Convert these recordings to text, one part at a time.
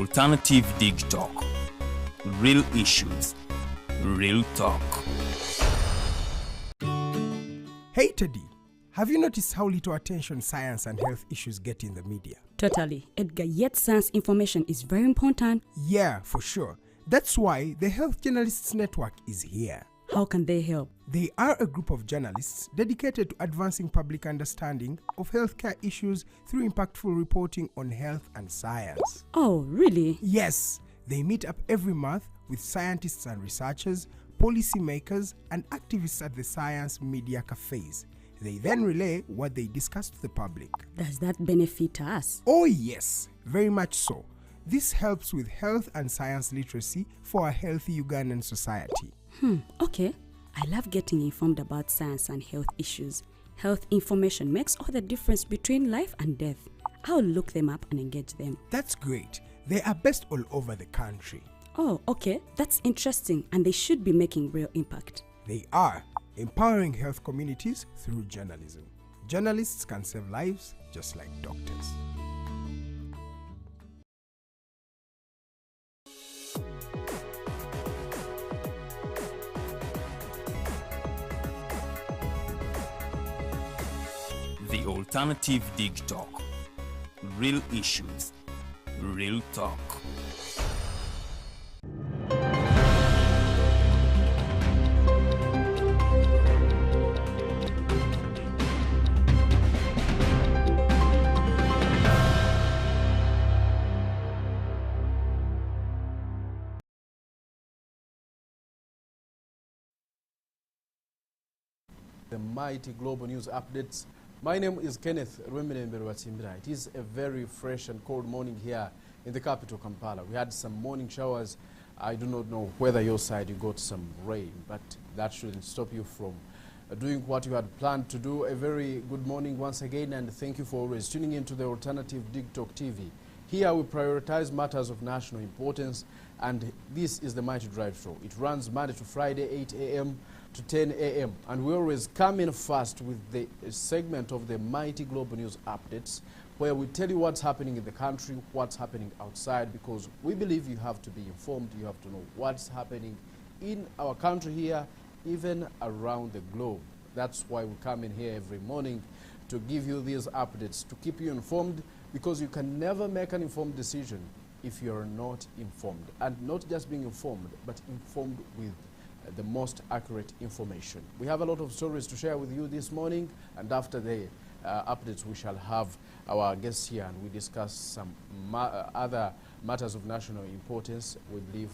Alternative Dig Talk. Real issues, real talk. Hey Teddy, have you noticed how little attention science and health issues get in the media? Totally, Edgar, yet science information is very important. Yeah, for sure. That's why the Health Journalists Network is here. How can they help? They are a group of journalists dedicated to advancing public understanding of healthcare issues through impactful reporting on health and science. Oh, really? Yes, they meet up every month with scientists and researchers, policymakers, and activists at the science media cafes. They then relay what they discuss to the public. Does that benefit us? Oh yes, very much so. This helps with health and science literacy for a healthy Ugandan society. Okay. I love getting informed about science and health issues. Health information makes all the difference between life and death. I'll look them up and engage them. That's great. They are based all over the country. Oh, okay. That's interesting, and they should be making real impact. They are empowering health communities through journalism. Journalists can save lives just like doctors. The Alternative Dig Talk. Real issues, real talk. The mighty global news updates. My name is Keneth Rwemirembe. It is a very fresh and cold morning here in the capital, Kampala. We had some morning showers. I do not know whether your side you got some rain, but that shouldn't stop you from doing what you had planned to do. A very good morning once again, and thank you for always tuning into the Alternative Dig Talk TV. Here we prioritize matters of national importance, and this is the Mighty Drive Show. It runs Monday to Friday, 8 a.m. to 10 a.m. and we always come in first with the segment of the Mighty Global News Updates, where we tell you what's happening in the country, what's happening outside, because we believe you have to be informed, you have to know what's happening in our country here, even around the globe. That's why we come in here every morning to give you these updates, to keep you informed, because you can never make an informed decision if you're not informed. And not just being informed, but informed with the most accurate information. We have a lot of stories to share with you this morning, and after the updates we shall have our guests here and we discuss some other matters of national importance we believe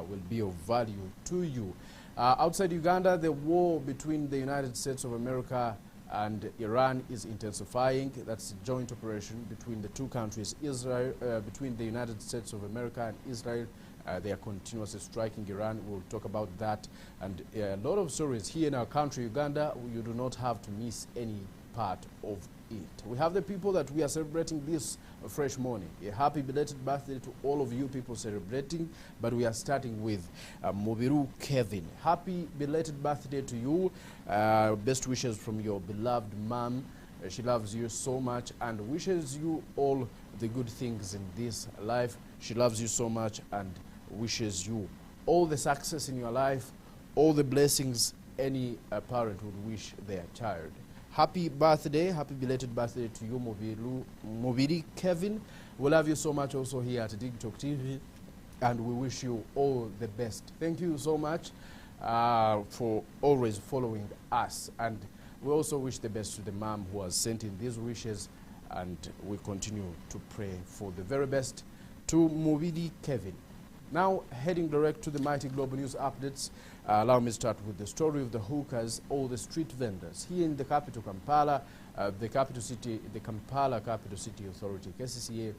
will be of value to you. Outside Uganda, the war between the United States of America and Iran is intensifying. That's a joint operation between the two countries, between the United States of America and Israel. They are continuously striking Iran. We'll talk about that and a lot of stories here in our country, Uganda. You do not have to miss any part of it. We have the people that we are celebrating this fresh morning. A happy belated birthday to all of you people celebrating, but we are starting with Mobiru Kevin. Happy belated birthday to you. Best wishes from your beloved mom. She loves you so much and wishes you all the good things in this life. She loves you so much and wishes you all the success in your life, all the blessings any parent would wish their child. Happy birthday, happy belated birthday to you, Mobiri Kevin. We love you so much also here at Dig Talk TV, and we wish you all the best. Thank you so much for always following us, and we also wish the best to the mom who has sent in these wishes, and we continue to pray for the very best to Mobiri Kevin. Now, heading direct to the Mighty Global News Updates, allow me to start with the story of the hookers, all the street vendors. Here in the capital, Kampala, the Kampala Capital City Authority, KCCA,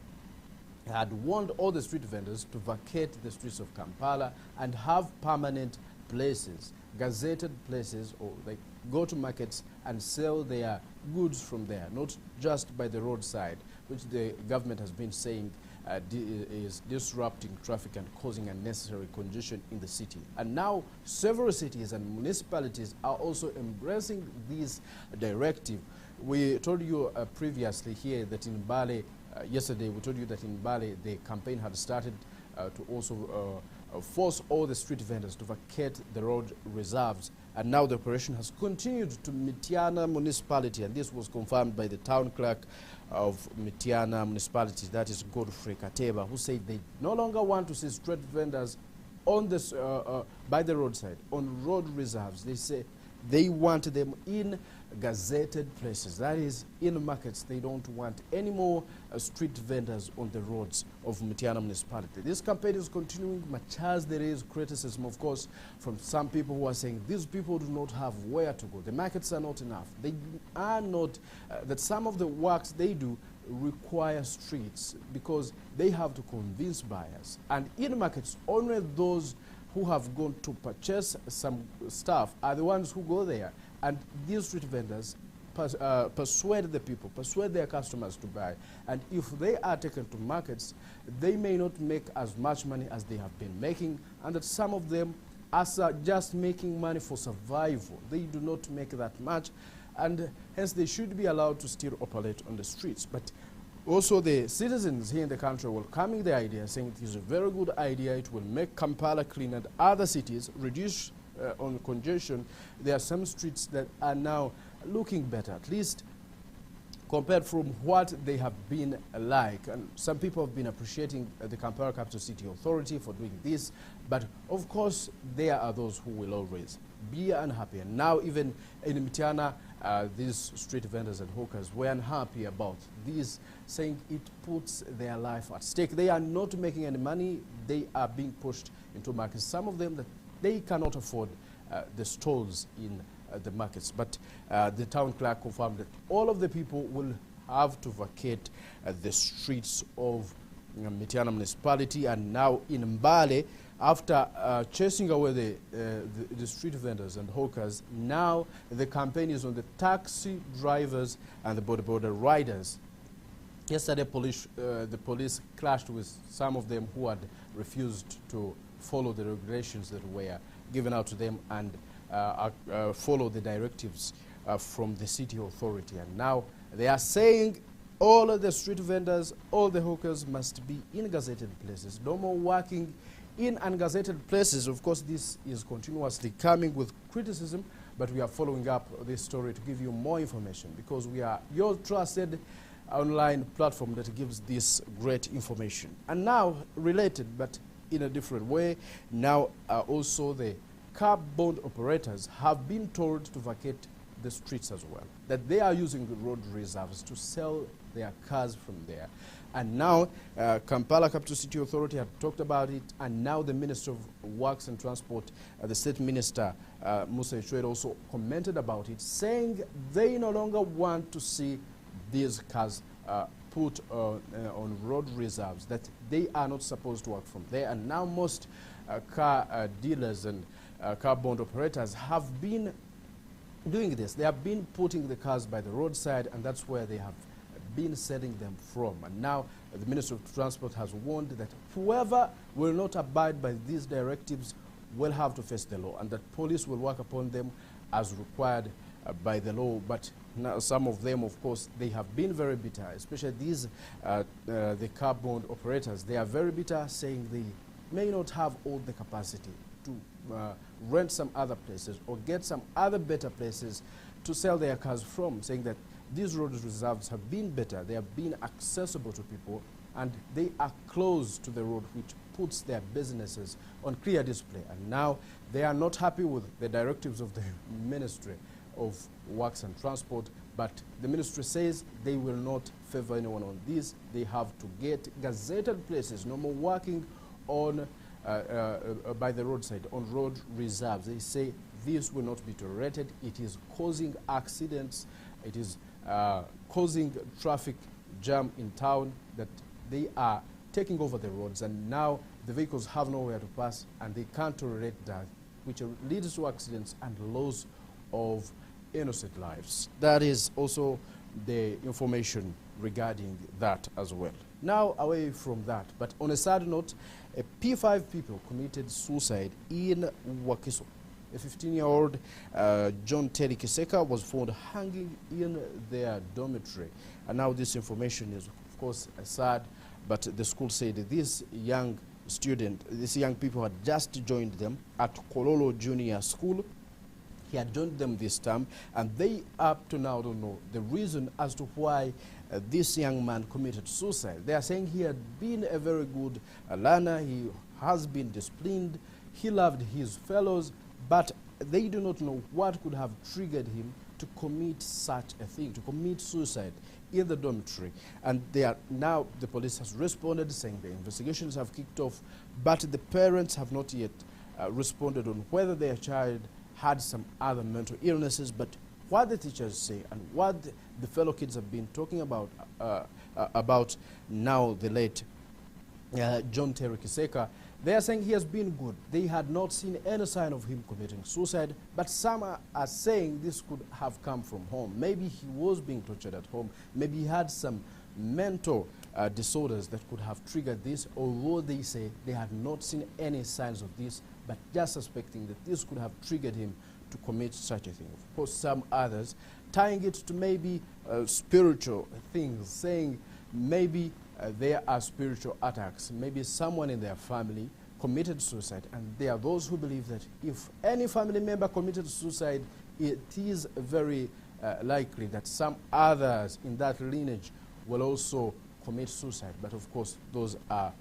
had warned all the street vendors to vacate the streets of Kampala and have permanent places, gazetted places, or like go to markets and sell their goods from there, not just by the roadside, which the government has been saying is disrupting traffic and causing unnecessary congestion in the city. And now several cities and municipalities are also embracing this directive. We told you previously here that in Bale, Yesterday, we told you that in Bali, the campaign had started to also force all the street vendors to vacate the road reserves. And now the operation has continued to Mitiana municipality, and this was confirmed by the town clerk of Mitiana municipality, that is Godfrey Kateba, who said they no longer want to see street vendors on this, by the roadside, on road reserves. They say they want them in gazetted places, that is in markets. They don't want any more street vendors on the roads of Mitiana municipality. This campaign is continuing, much as there is criticism, of course, from some people who are saying these people do not have where to go. The markets are not enough. They are not, that some of the works they do require streets because they have to convince buyers. And in markets, only those who have gone to purchase some stuff are the ones who go there. And these street vendors persuade the people, persuade their customers to buy. And if they are taken to markets, they may not make as much money as they have been making, and that some of them are just making money for survival. They do not make that much, and hence they should be allowed to still operate on the streets. But also the citizens here in the country welcoming the idea, saying it is a very good idea. It will make Kampala clean and other cities reduce on congestion. There are some streets that are now looking better, at least compared from what they have been like. And some people have been appreciating the Kampala Capital City Authority for doing this, but of course there are those who will always be unhappy. And now even in Mitiana, these street vendors and hawkers were unhappy about this, saying it puts their life at stake. They are not making any money. They are being pushed into markets. Some of them that they cannot afford the stalls in the markets. But the town clerk confirmed that all of the people will have to vacate the streets of Mitiana municipality. And now in Mbale, after chasing away the street vendors and hawkers, now the campaign is on the taxi drivers and the border riders. Yesterday, the police clashed with some of them who had refused to follow the regulations that were given out to them and follow the directives from the city authority. And now they are saying all of the street vendors, all the hawkers must be in gazetted places. No more working in ungazetted places. Of course, this is continuously coming with criticism, but we are following up this story to give you more information because we are your trusted online platform that gives this great information. And now, related but in a different way, now also the car bond operators have been told to vacate the streets as well, that they are using the road reserves to sell their cars from there. And now Kampala Capital City Authority had talked about it, and now the Minister of Works and Transport, the State Minister Musa Ichwere, also commented about it, saying they no longer want to see these cars put on road reserves, that they are not supposed to work from there. And now most car dealers and car bond operators have been doing this. They have been putting the cars by the roadside, and that's where they have been selling them from. And now the Minister of Transport has warned that whoever will not abide by these directives will have to face the law, and that police will work upon them as required by the law. But now some of them, of course, they have been very bitter, especially these the car bond operators. They are very bitter, saying they may not have all the capacity to rent some other places or get some other better places to sell their cars from, saying that these road reserves have been better, they have been accessible to people, and they are close to the road, which puts their businesses on clear display. And now they are not happy with the directives of the Ministry of Works and Transport, but the ministry says they will not favor anyone on this. They have to get gazetted places, no more working on by the roadside, on road reserves. They say this will not be tolerated. It is causing accidents. It is causing traffic jam in town, that they are taking over the roads, and now the vehicles have nowhere to pass, and they can't tolerate that, which leads to accidents and loss of innocent lives. That is also the information regarding that as well. Now, away from that, but on a sad note, a P5 people committed suicide in Wakiso. A 15-year-old John Terry Kiseka was found hanging in their dormitory. And now this information is of course, sad, but the school said this young people had just joined them at Kololo Junior School. He had joined them this time, and they up to now don't know the reason as to why this young man committed suicide. They are saying he had been a very good learner, he has been disciplined, he loved his fellows, but they do not know what could have triggered him to commit such a thing, to commit suicide in the dormitory. And they are now, the police has responded saying the investigations have kicked off, but the parents have not yet responded on whether their child had some other mental illnesses. But what the teachers say and what the fellow kids have been talking about now the late John Terry Kiseka, they are saying he has been good. They had not seen any sign of him committing suicide, but some are saying this could have come from home. Maybe he was being tortured at home. Maybe he had some mental disorders that could have triggered this, although they say they had not seen any signs of this, but just suspecting that this could have triggered him to commit such a thing. Of course, some others tying it to maybe spiritual things, saying maybe there are spiritual attacks. Maybe someone in their family committed suicide, and there are those who believe that if any family member committed suicide, it is very likely that some others in that lineage will also commit suicide. But of course, those are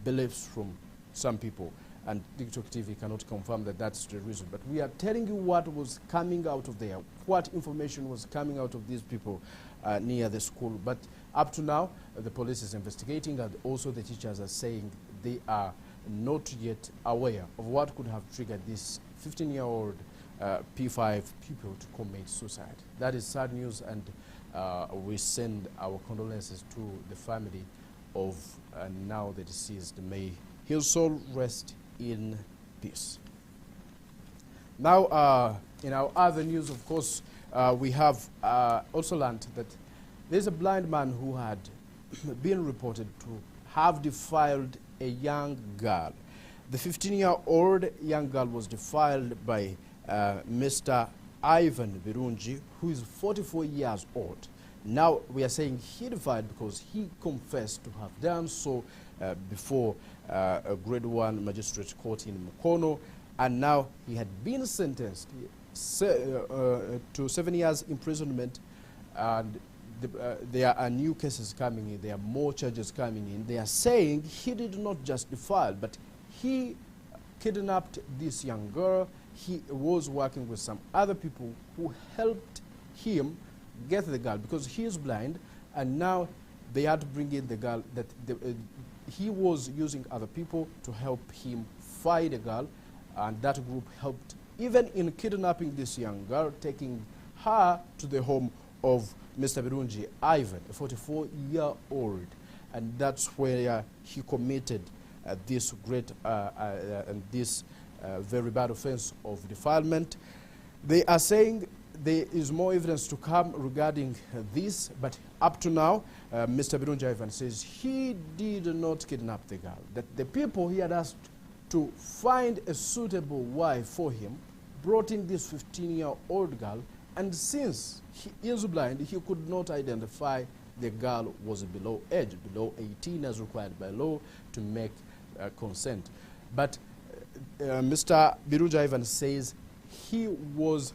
beliefs from some people, and TikTok TV cannot confirm that that's the reason. But we are telling you what was coming out of there, what information was coming out of these people near the school. But up to now, the police is investigating, and also the teachers are saying they are not yet aware of what could have triggered this 15-year-old P5 pupil to commit suicide. That is sad news, and we send our condolences to the family of now the deceased. May his soul rest in peace. Now, in our other news, of course, we have also learned that there's a blind man who had been reported to have defiled a young girl. The 15-year-old young girl was defiled by Mr. Ivan Birungi, who is 44 years old. Now, we are saying he defiled because he confessed to have done so before a grade 1 magistrate court in Mukono, and now he had been sentenced to 7 years imprisonment, and there are new cases coming in, there are more charges coming in. They are saying he did not just defile, but he kidnapped this young girl. He was working with some other people who helped him get the girl because he is blind, and now they had to bring in the girl. That he was using other people to help him find a girl, and that group helped even in kidnapping this young girl, taking her to the home of Mr. Birungi Ivan, a 44-year-old, and that's where he committed this great and this very bad offense of defilement. They are saying there is more evidence to come regarding this, but up to now, Mr. Birungi Ivan says he did not kidnap the girl, that the people he had asked to find a suitable wife for him brought in this 15-year-old girl, and since he is blind, he could not identify the girl was below age, below 18 as required by law to make consent. But Mr. Birungi Ivan says he was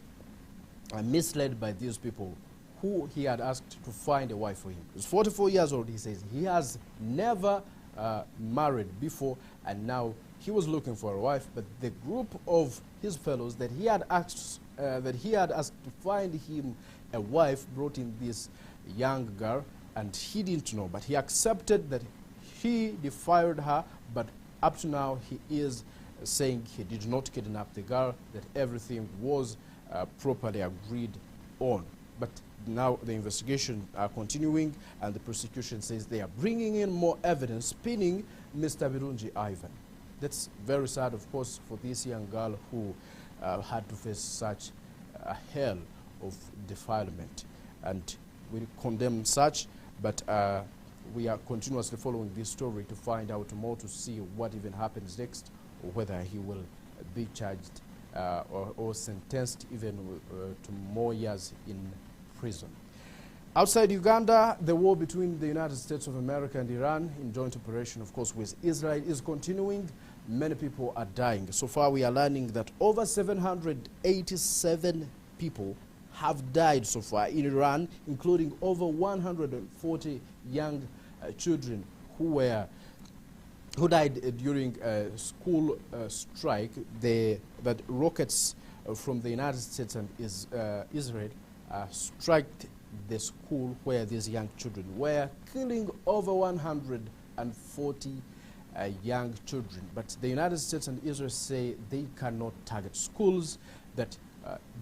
misled by these people who he had asked to find a wife for him. He's 44 years old. He says he has never married before, and now he was looking for a wife, but the group of his fellows that he had asked to find him a wife brought in this young girl, and he didn't know, but he accepted that he defiled her. But up to now, he is saying he did not kidnap the girl, that everything was properly agreed on. But now the investigation are continuing, and the prosecution says they are bringing in more evidence, pinning Mr. Birungi Ivan. That's very sad, of course, for this young girl who had to face such a hell of defilement. And we condemn such, but we are continuously following this story to find out more, to see what even happens next, or whether he will be charged or sentenced even to more years in prison. Outside Uganda, the war between the United States of America and Iran in joint operation, of course, with Israel is continuing. Many people are dying. So far, we are learning that over 787 people have died so far in Iran, including over 140 young children who died during a school strike. That rockets from the United States and Israel struck the school where these young children were, killing over 140 young children. But the United States and Israel say they cannot target schools, that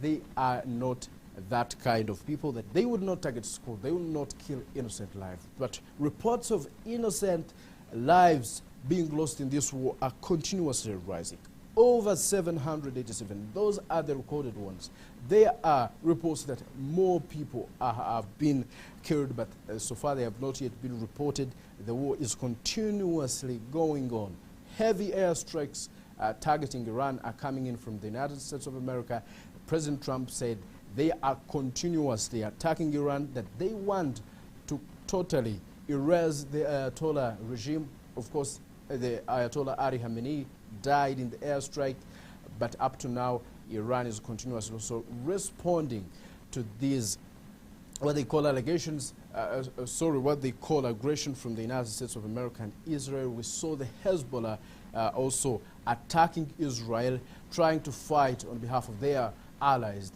they are not that kind of people, that they would not target school, they will not kill innocent lives. But reports of innocent lives being lost in this war are continuously rising. Over 787, those are the recorded ones. There are reports that more people have been killed, but so far they have not yet been reported. The war is continuously going on. Heavy airstrikes targeting Iran are coming in from the United States of America. President Trump said they are continuously attacking Iran, that they want to totally erase the Ayatollah regime. Of course, the Ayatollah Ali Khamenei died in the airstrike, but up to now, Iran is continuously also responding to these, what they call allegations, what they call aggression from the United States of America and Israel. We saw the Hezbollah also attacking Israel, trying to fight on behalf of their allies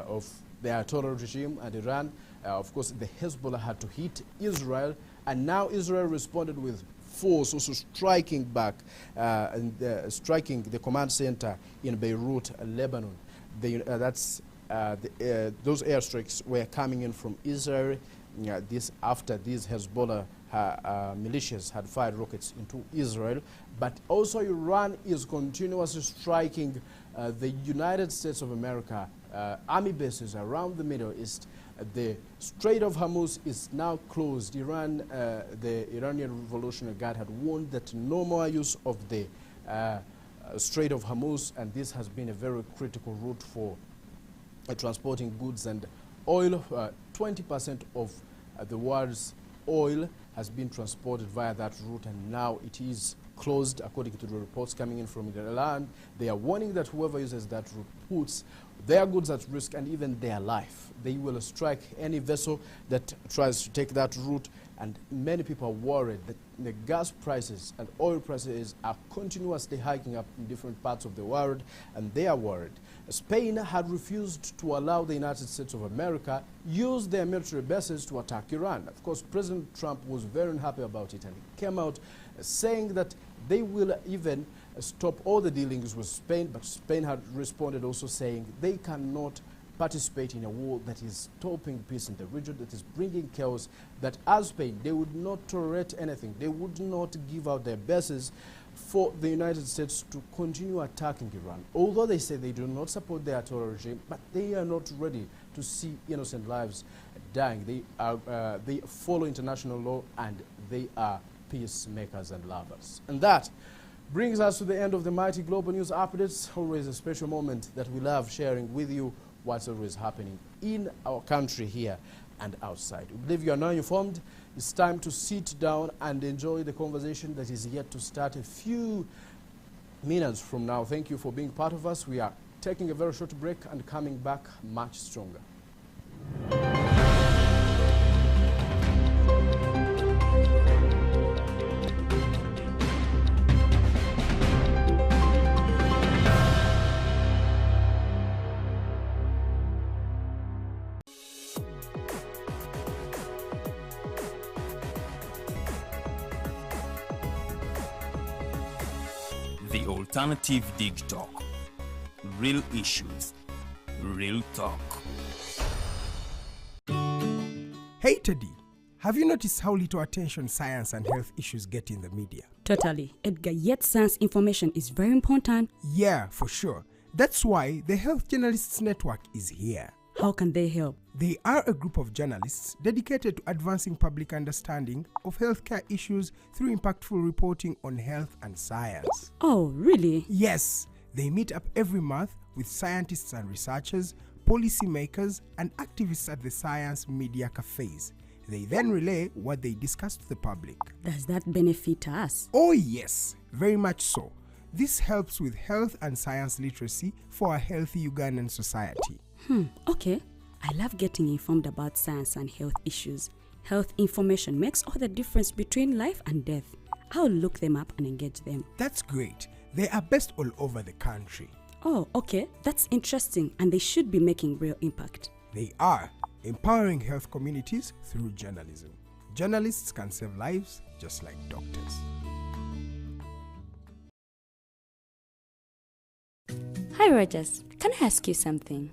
of the Ayatollah regime and Iran. Of course, the Hezbollah had to hit Israel, and now Israel responded with force, also striking back and striking the command center in Beirut, Lebanon. Those airstrikes were coming in from Israel. This after these Hezbollah militias had fired rockets into Israel, but also Iran is continuously striking the United States of America army bases around the Middle East. The Strait of Hormuz is now closed. The Iranian Revolutionary Guard had warned that no more use of the Strait of Hormuz, and this has been a very critical route for transporting goods and oil. 20% of the world's oil has been transported via that route, and now it is closed, according to the reports coming in from Iran. They are warning that whoever uses that route puts their goods at risk and even their life. They will strike any vessel that tries to take that route, and many people are worried that the gas prices and oil prices are continuously hiking up in different parts of the world, and they are worried. Spain had refused to allow the United States of America use their military bases to attack Iran. Of course, President Trump was very unhappy about it, and he came out saying that they will even stop all the dealings with Spain, but Spain had responded also saying they cannot participate in a war that is stopping peace in the region, that is bringing chaos, that as Spain, they would not tolerate anything. They would not give out their bases for the United States to continue attacking Iran. Although they say they do not support the Ayatollah regime, but they are not ready to see innocent lives dying. They follow international law, and they are peacemakers and lovers. And that brings us to the end of the Mighty Global News Updates. Always a special moment that we love sharing with you what's always happening in our country here and outside. We believe you are now informed. It's time to sit down and enjoy the conversation that is yet to start a few minutes from now. Thank you for being part of us. We are taking a very short break and coming back much stronger. The Alternative Dig Talk. Real issues, real talk. Hey Teddy, have you noticed how little attention science and health issues get in the media? Totally, Edgar, yet science information is very important. Yeah, for sure. That's why the Health Journalists Network is here. How can they help? They are a group of journalists dedicated to advancing public understanding of healthcare issues through impactful reporting on health and science. Oh, really? Yes, they meet up every month with scientists and researchers, policymakers, and activists at the science media cafes. They then relay what they discuss to the public. Does that benefit us? Oh yes, very much so. This helps with health and science literacy for a healthy Ugandan society. Okay. I love getting informed about science and health issues. Health information makes all the difference between life and death. I'll look them up and engage them. That's great. They are best all over the country. Oh, okay. That's interesting, and they should be making real impact. They are empowering health communities through journalism. Journalists can save lives just like doctors. Hi, Rogers. Can I ask you something?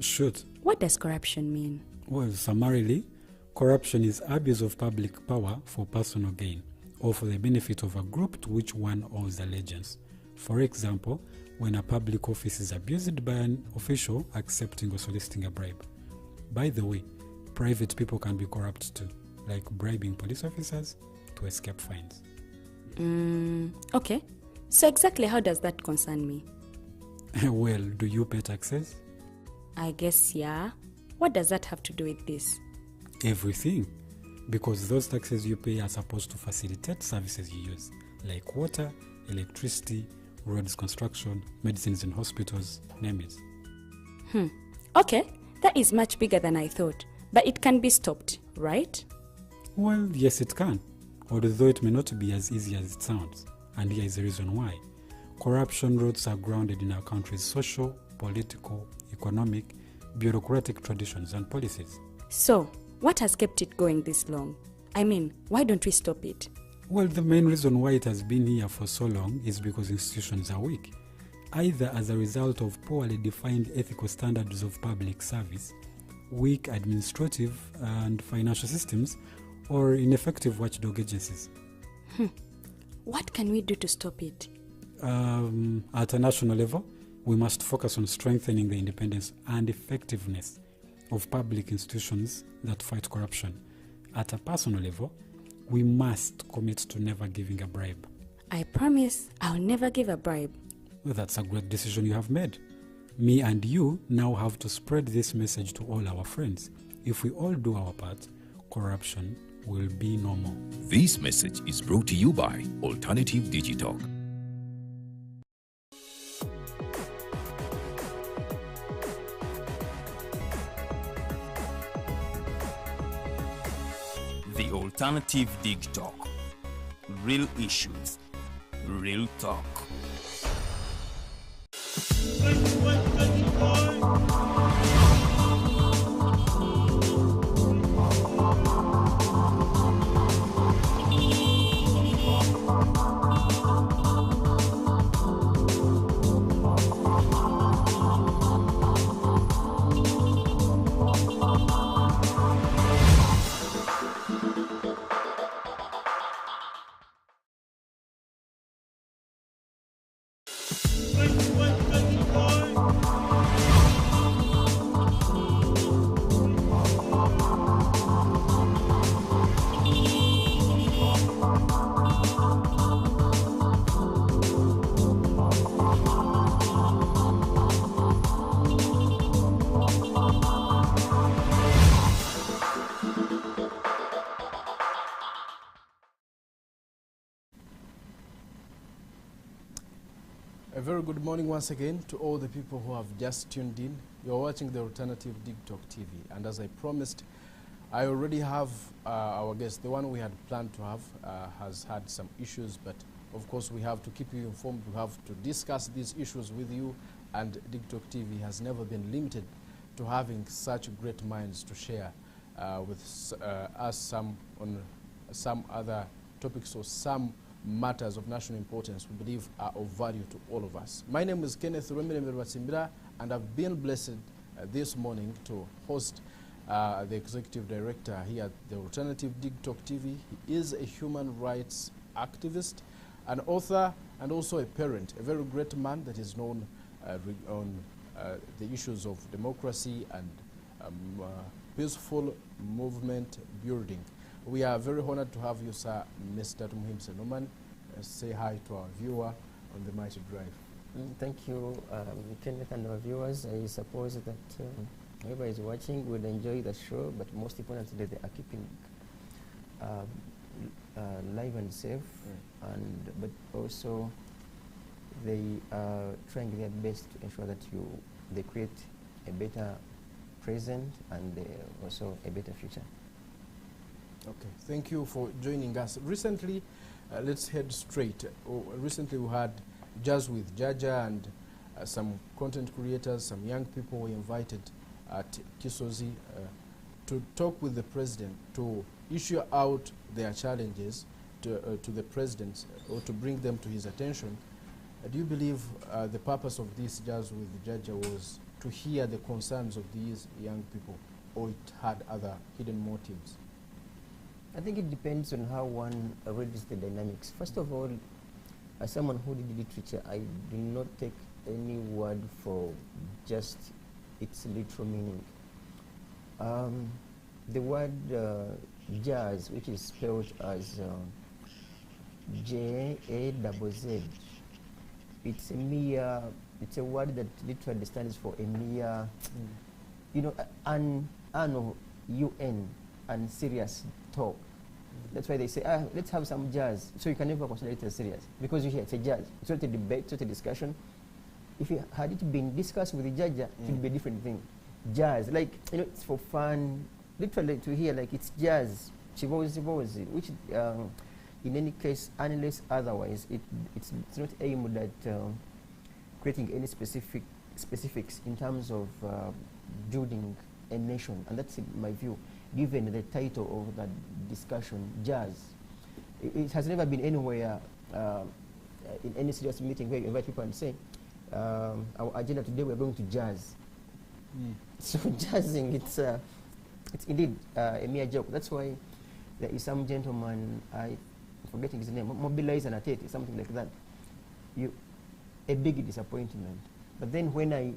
Shoot. What does corruption mean? Well, summarily, corruption is abuse of public power for personal gain or for the benefit of a group to which one owes allegiance. For example, when a public office is abused by an official accepting or soliciting a bribe. By the way, private people can be corrupt too, like bribing police officers to escape fines. Okay. So exactly how does that concern me? Well, do you pay taxes? I guess, yeah. What does that have to do with this? Everything. Because those taxes you pay are supposed to facilitate services you use, like water, electricity, roads construction, medicines in hospitals, name it. Okay, that is much bigger than I thought. But it can be stopped, right? Well, yes it can, although it may not be as easy as it sounds. And here is the reason why. Corruption roots are grounded in our country's social, political, economic, bureaucratic traditions and policies. So, what has kept it going this long? I mean, why don't we stop it? Well, the main reason why it has been here for so long is because institutions are weak, either as a result of poorly defined ethical standards of public service, weak administrative and financial systems, or ineffective watchdog agencies. What can we do to stop it? At a national level, we must focus on strengthening the independence and effectiveness of public institutions that fight corruption. At a personal level, we must commit to never giving a bribe. I promise I'll never give a bribe. Well, that's a great decision you have made. Me and you now have to spread this message to all our friends. If we all do our part, corruption will be no more. This message is brought to you by Alternative Digital. The Alternative Digital. Real issues, real talk. A very good morning once again to all the people who have just tuned in. You're watching the Alternative Digital TV, and as I promised, I already have our guest. The one we had planned to have has had some issues, but of course we have to keep you informed. We have to discuss these issues with you, and Digital TV has never been limited to having such great minds to share with us some on some other topics or some matters of national importance we believe are of value to all of us. My name is Keneth Rubatsimbira, and I've been blessed this morning to host the Executive Director here at the Alternative Digital TV. He is a human rights activist, an author, and also a parent, a very great man that is known on the issues of democracy and peaceful movement building. We are very honored to have you, sir, Mr. Tumuhimbise. Norman, say hi to our viewer on the Mighty Drive. Thank you, Kenneth, and our viewers. I suppose that whoever is watching would enjoy the show, but most importantly, they are keeping live and safe, but also they are trying their best to ensure that they create a better present and also a better future. Okay, thank you for joining us. Recently, let's head straight. Recently we had Jazz with Jaja, and some content creators, some young people were invited at Kisozi to talk with the president, to issue out their challenges to the president, or to bring them to his attention. Do you believe the purpose of this Jazz with Jaja was to hear the concerns of these young people, or it had other hidden motives? I think it depends on how one reads the dynamics. First of all, as someone who did literature, I do not take any word for just its literal meaning. The word jazz, which is spelled as J-A-Z-Z, it's a word that literally stands for a mere, UN, and serious talk. That's why they say, let's have some jazz. So you can never consider it as serious, because you hear it's a jazz. It's not a debate, it's not a discussion. If had it been discussed with the judge, it would be a different thing. Jazz, like, it's for fun. Literally to hear, like, it's jazz, chivozi, which in any case, unless otherwise, it's not aimed at creating any specifics in terms of building a nation. And that's in my view, given the title of that discussion, jazz. It has never been anywhere in any serious meeting where you invite people and say, our agenda today, we're going to jazz. So jazzing, it's indeed a mere joke. That's why there is some gentleman, I'm forgetting his name, Mobilize and Atete, something like that. A big disappointment. But then when I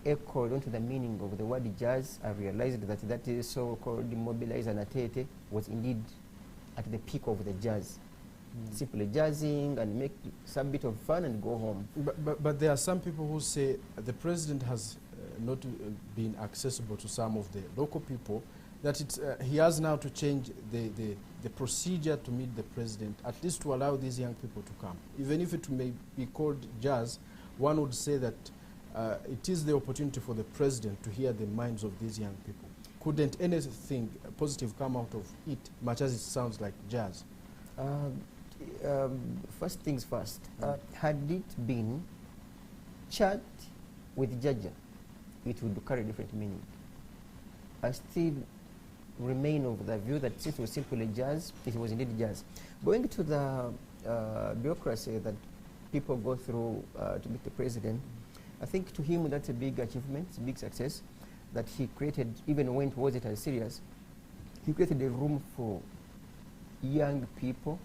echoed onto the meaning of the word jazz, I realized that is so-called Mobilize and Atete was indeed at the peak of the jazz. Simply jazzing and make some bit of fun and go home. But there are some people who say the president has not been accessible to some of the local people, that he has now to change the procedure to meet the president, at least to allow these young people to come. Even if it may be called jazz, one would say that it is the opportunity for the president to hear the minds of these young people. Couldn't anything positive come out of it, much as it sounds like jazz? First things first, had it been chat with Jaja, it would carry different meaning. I still remain of the view that since it was simply jazz, it was indeed jazz. Going to the bureaucracy that people go through to meet the president, I think to him that's a big achievement, it's a big success, that he created, even when it wasn't as serious, he created a room for young people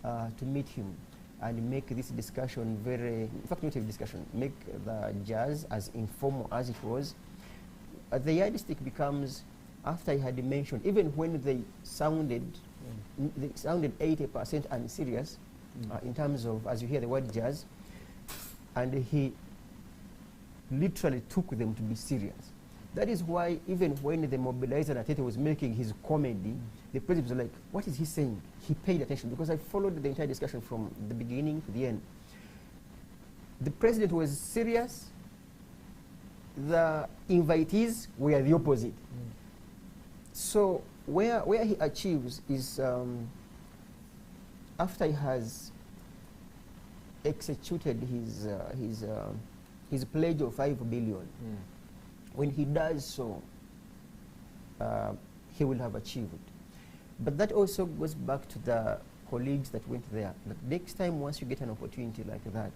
to meet him and make this discussion very, in fact not a discussion, make the jazz as informal as it was. The yardstick becomes, after he had mentioned, even when they sounded 80% unserious in terms of, as you hear the word jazz, and he literally took them to be serious. That is why even when the mobilizer Atete was making his comedy, the president was like, what is he saying? He paid attention, because I followed the entire discussion from the beginning to the end. The president was serious. The invitees were the opposite. So where he achieves is after he has executed his pledge of 5 billion. When he does so, he will have achieved. But that also goes back to the colleagues that went there. But next time, once you get an opportunity like that,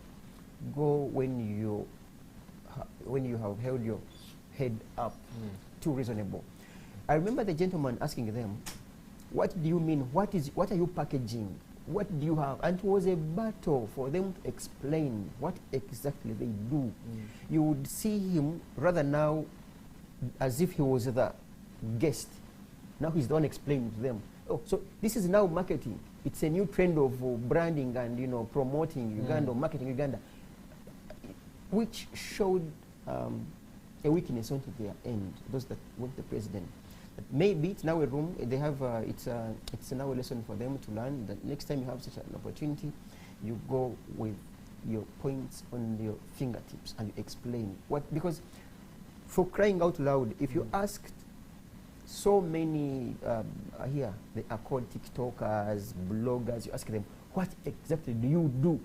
go when you have held your head up too reasonable. I remember the gentleman asking them, what do you mean? What are you packaging? What do you have? And it was a battle for them to explain what exactly they do. You would see him rather now as if he was the guest. Now he's the one explaining to them. Oh, so this is now marketing. It's a new trend of branding and promoting Uganda, or marketing Uganda. which showed a weakness onto their end, those that want the president. But maybe it's now a room, they have, it's now a lesson for them to learn that next time you have such an opportunity, you go with your points on your fingertips and you explain what, because for crying out loud, if you asked so many here, they are called TikTokers, bloggers, you ask them, what exactly do you do?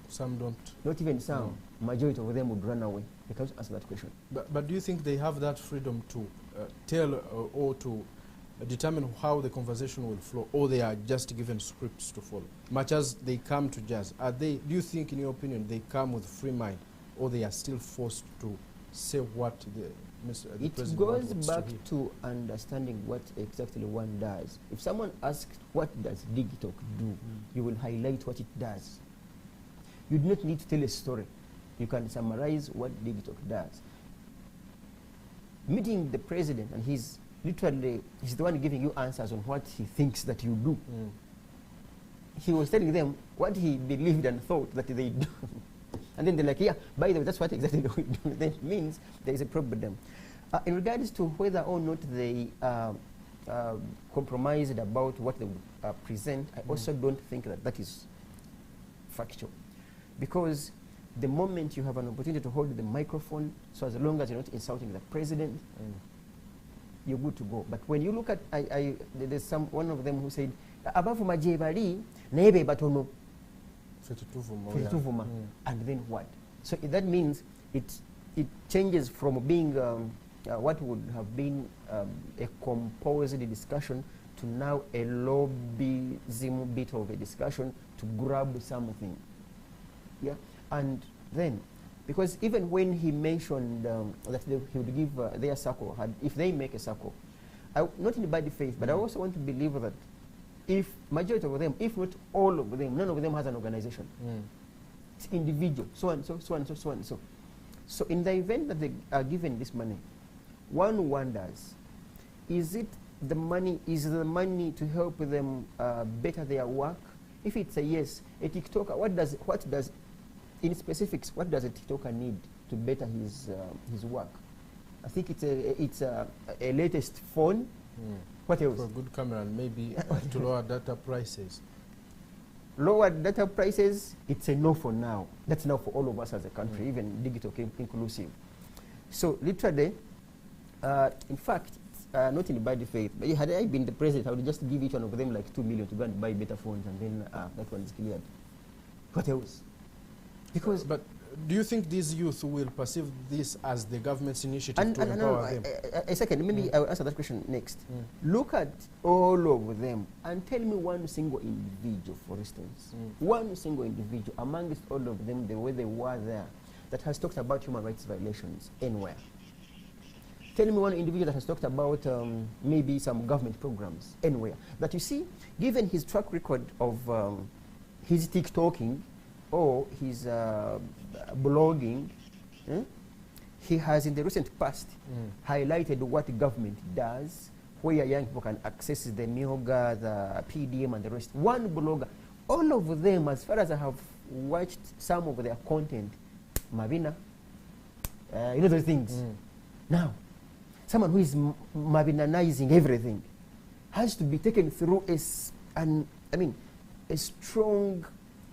Some don't. Not even some. No. Majority of them would run away. They can't answer that question. But do you think they have that freedom to tell or to determine how the conversation will flow, or they are just given scripts to follow? Much as they come to jazz, are they, do you think, in your opinion, they come with free mind, or they are still forced to say what the it president goes wants back to hear? to understanding what exactly one does. If someone asks, what does DigTalk do? You will highlight what it does. You do not need to tell a story. You can summarize what DigTalk does. Meeting the president, and he's literally, he's the one giving you answers on what he thinks that you do. He was telling them what he believed and thought that they do. And then they're like, yeah, by the way, that's what exactly we do. That means there is a problem. In regards to whether or not they compromised about what they would present, I also don't think that that is factual. Because the moment you have an opportunity to hold the microphone, so as long as you're not insulting the president, you're good to go. But when you look at, there's one of them who said, abafu majebali, nebe batono. And then what? So that means it changes from being what would have been a composed discussion to now a lobbyism bit of a discussion to grab something. Yeah, and then, because even when he mentioned that he would give their circle, if they make a circle, not in bad faith, but I also want to believe that if majority of them, if not all of them, none of them has an organization. It's individual, so and so, so and so, so and so. So in the event that they are given this money, one wonders, is the money to help them better their work? If it's a yes, a TikToker, what does in specifics, what does a TikToker need to better his work? I think it's a latest phone. What else? For a good camera, and maybe to lower data prices. Lower data prices, it's a no for now. That's now for all of us as a country, even digital inclusive. So literally, in fact, not in bad faith, but had I been the president, I would just give each one of them like 2 million to go and buy better phones, and then that one is cleared. What else? Because but do you think these youth will perceive this as the government's initiative to empower them? A second, maybe I'll answer that question next. Look at all of them and tell me one single individual, for instance, one single individual amongst all of them, the way they were there, that has talked about human rights violations anywhere. Tell me one individual that has talked about maybe some government programs anywhere. That you see, given his track record of his TikToking or his blogging, he has in the recent past highlighted what government does, where young people can access the Myoga, the PDM, and the rest. One blogger, all of them, as far as I have watched some of their content, Mabina, you know those things. Now, someone who is Mabinanizing everything has to be taken through a strong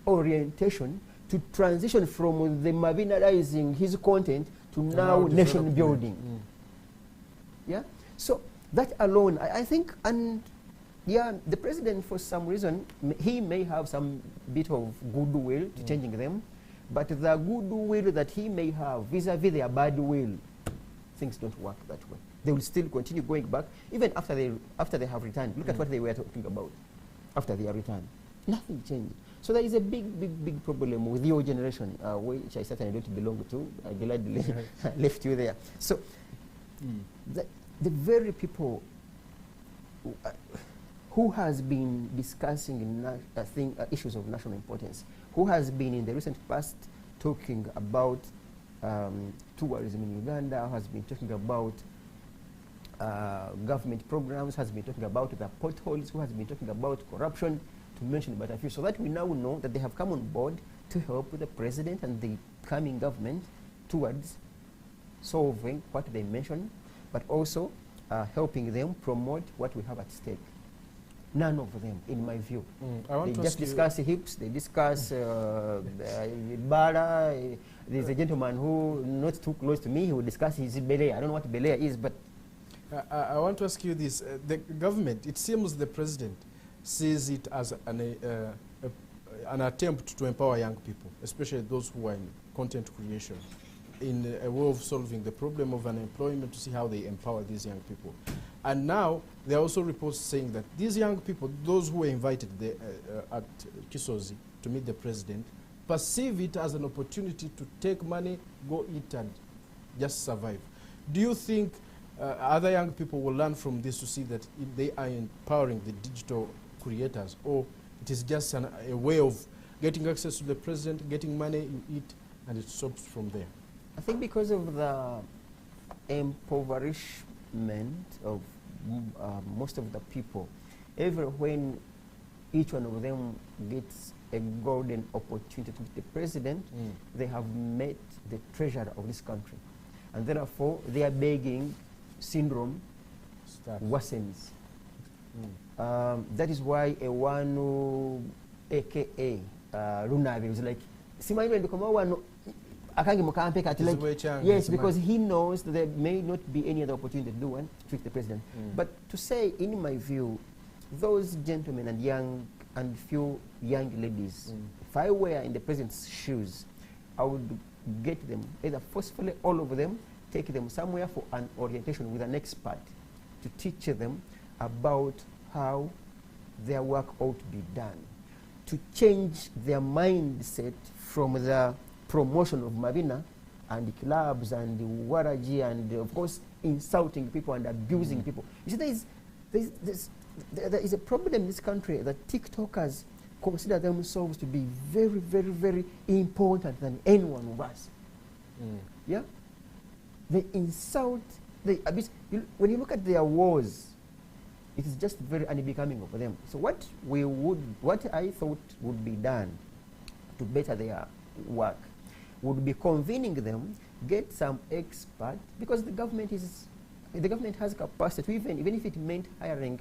orientation to transition from the marginalizing his content to now nation building. Yeah, so that alone, I think, and yeah, the president for some reason he may have some bit of goodwill to changing them, but the goodwill that he may have vis-a-vis their bad will, things don't work that way. They will still continue going back even after they have returned. Look at what they were talking about after they are returned. Nothing changed. So there is a big problem with your generation, which I certainly don't belong to. I gladly left you there. So the very people who has been discussing issues of national importance, who has been in the recent past talking about tourism in Uganda, has been talking about government programs, has been talking about the potholes, who has been talking about corruption, to mention but a few, so that we now know that they have come on board to help with the president and the coming government towards solving what they mentioned, but also helping them promote what we have at stake. None of them, in my view. They just discuss hips, they discuss bara. There's a gentleman who, not too close to me, he will discuss his belay. I don't know what belay is, but... I want to ask you this. The government, it seems the president sees it as an attempt to empower young people, especially those who are in content creation, in a way of solving the problem of unemployment, to see how they empower these young people. And now there are also reports saying that these young people, those who were invited at Kisozi to meet the president, perceive it as an opportunity to take money, go eat and just survive. Do you think other young people will learn from this to see that they are empowering the digital creators, or it is just a way of getting access to the president, getting money, you eat, and it stops from there? I think because of the impoverishment of most of the people, even when each one of them gets a golden opportunity to be the president, they have met the treasurer of this country. And therefore, their begging syndrome worsens. That is why a one who, aka Runabi, was like, yes, because he knows that there may not be any other opportunity to do one, to trick the president. But to say, in my view, those gentlemen and few young ladies, if I were in the president's shoes, I would get them, either forcefully, all of them, take them somewhere for an orientation with an expert to teach them about how their work ought to be done, to change their mindset from the promotion of Mavina and the clubs and the Waraji and, of course, insulting people and abusing people. You see, there is a problem in this country that TikTokers consider themselves to be very, very, very important than anyone of us. Yeah? They insult, they abuse. When you look at their wars, it is just very unbecoming of them. So what I thought would be done to better their work would be convening them, get some expert, because the government has capacity, even if it meant hiring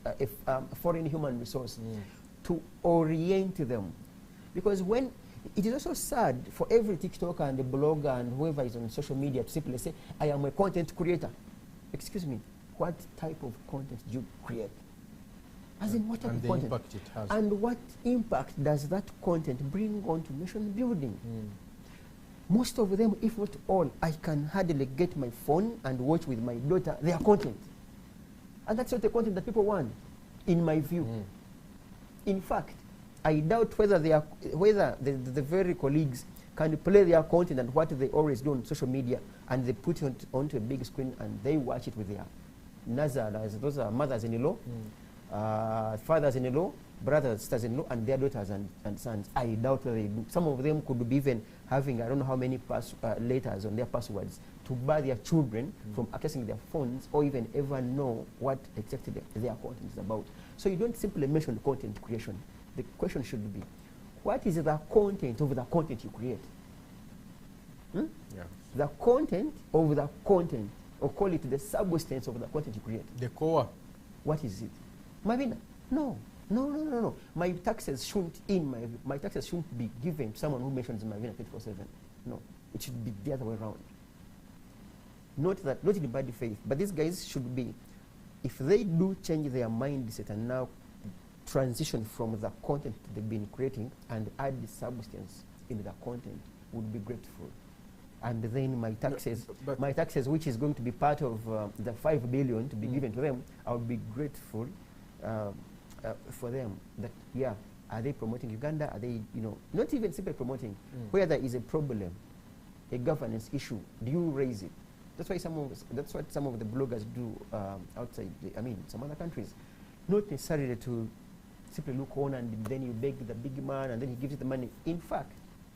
a foreign human resource to orient them. Because when it is also sad for every TikToker and the blogger and whoever is on social media to simply say, I am a content creator. Excuse me, what type of content do you create? As in, what type of content? Impact it has. And what impact does that content bring on to nation building? Most of them, if not all, I can hardly get my phone and watch with my daughter their content. And that's not the content that people want, in my view. In fact, I doubt whether the very colleagues can play their content and what they always do on social media, and they put it onto a big screen and they watch it with their nazaras. Those are mothers-in-law, fathers-in-law, brothers, sisters-in-law, and their daughters and sons. I doubt whether they do. Some of them could be even having, I don't know how many letters on their passwords to bar their children from accessing their phones or even ever know what exactly their content is about. So you don't simply mention content creation. The question should be, what is the content of the content you create? The content of the content, or call it the substance of the content you create. The core. What is it? Mavina? No. My taxes shouldn't be given to someone who mentions Mavina 24/7. No, it should be the other way around. Not in bad faith, but these guys should be, if they do change their mindset and now transition from the content they've been creating and add the substance in the content, would be grateful. And then my taxes, which is going to be part of the 5 billion to be given to them, I would be grateful for them. That, yeah, are they promoting Uganda? Are they, not even simply promoting. Where there is a problem, a governance issue, do you raise it? That's what some of the bloggers do outside, some other countries. Not necessarily to simply look on and then you beg the big man and then he gives you the money. In fact,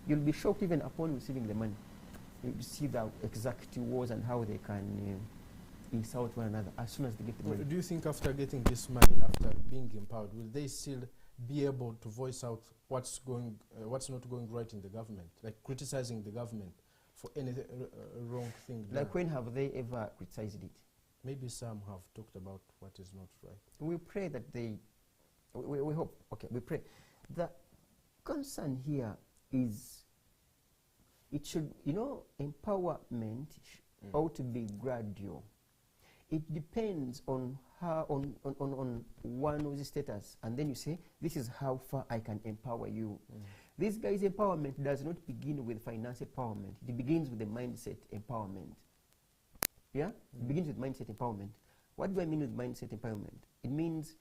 you'll be shocked even upon receiving the money. You see the exact wars and how they can insult one another as soon as they get the money. Do you think after getting this money, after being empowered, will they still be able to voice out what's not going right in the government, like criticizing the government for any wrong thing done? Like when have they ever criticized it? Maybe some have talked about what is not right. We pray that we hope, okay, we pray. The concern here is, it should, empowerment ought to be gradual. It depends on how, on one's status, and then you say, this is how far I can empower you. This guy's empowerment does not begin with finance empowerment. It begins with the mindset empowerment. Yeah? It begins with mindset empowerment. What do I mean with mindset empowerment? It means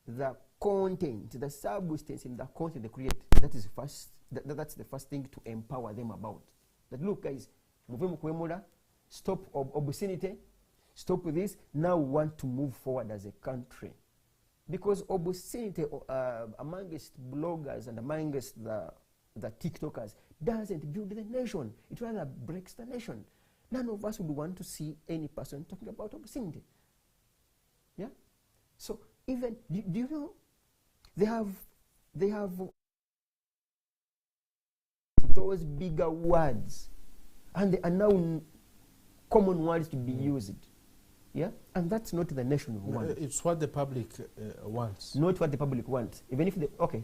the content, the substance in the content they create. That is first. That's the first thing to empower them about. That, look, guys, stop obscenity, stop with this. Now we want to move forward as a country. Because obscenity amongst bloggers and amongst the TikTokers doesn't build the nation. It rather breaks the nation. None of us would want to see any person talking about obscenity. Yeah? So even, do you know, they have those bigger words, and they are now common words to be used. Yeah? And that's not the nation we want. It's what the public wants. Not what the public wants. Even if they, okay.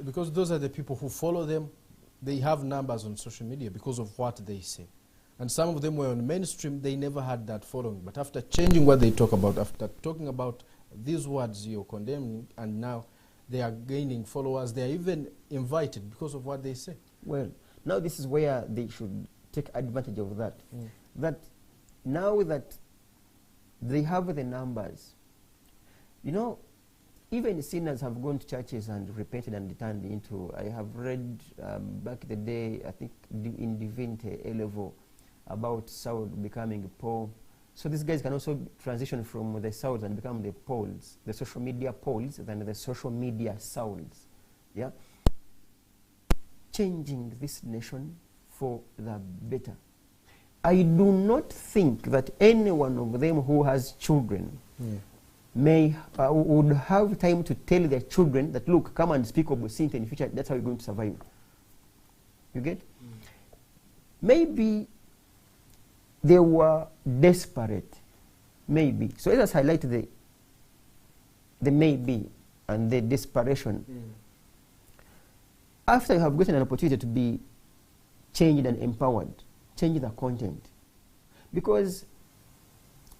Because those are the people who follow them. They have numbers on social media because of what they say. And some of them were on mainstream, they never had that following. But after changing what they talk about, after talking about these words you're condemning, and now they are gaining followers, they are even invited because of what they say. Well, now this is where they should take advantage of that. That now that they have the numbers, even sinners have gone to churches and repented and turned into, I have read back the day, I think in Divinity A-level, about Saul becoming Paul. So these guys can also transition from the Sauls and become the Pauls, the social media Pauls, than the social media Sauls. Yeah? Changing this nation for the better. I do not think that any one of them who has children would have time to tell their children that, look, come and speak obscenity in the future, that's how you're going to survive. You get? Maybe they were desperate. Maybe. So let us highlight the maybe and the desperation. After you have gotten an opportunity to be changed and empowered, change the content. Because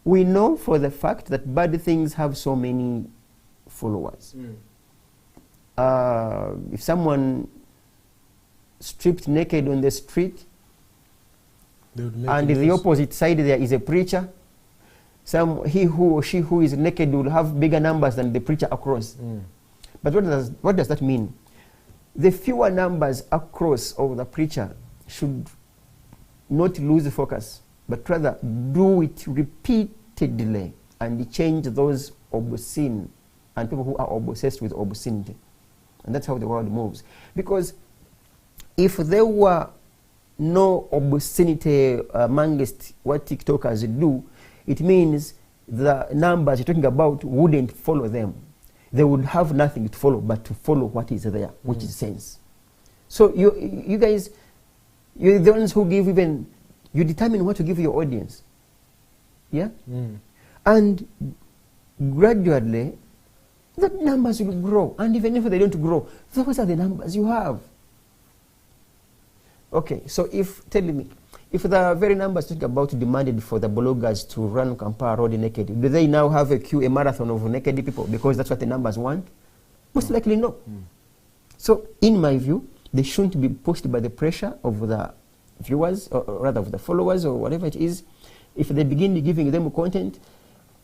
we know for the fact that bad things have so many followers. If someone stripped naked on the street, and the opposite side there is a preacher, he who or she who is naked will have bigger numbers than the preacher across. But what does that mean? The fewer numbers across of the preacher should not lose focus, but rather do it repeatedly and change those obscene and people who are obsessed with obscenity. And that's how the world moves. Because if there were no obscenity amongst what TikTokers do, it means the numbers you're talking about wouldn't follow them. They would have nothing to follow but to follow what is there, which is sense. So you guys, you're the ones who give even, you determine what to give your audience. Yeah? And gradually, the numbers will grow. And even if they don't grow, those are the numbers you have. Okay, so tell me, if the very numbers talking about demanded for the bloggers to run Kampala Road naked, do they now have a marathon of naked people because that's what the numbers want? Most likely no. So in my view, they shouldn't be pushed by the pressure of the viewers, or rather of the followers or whatever it is. If they begin giving them content,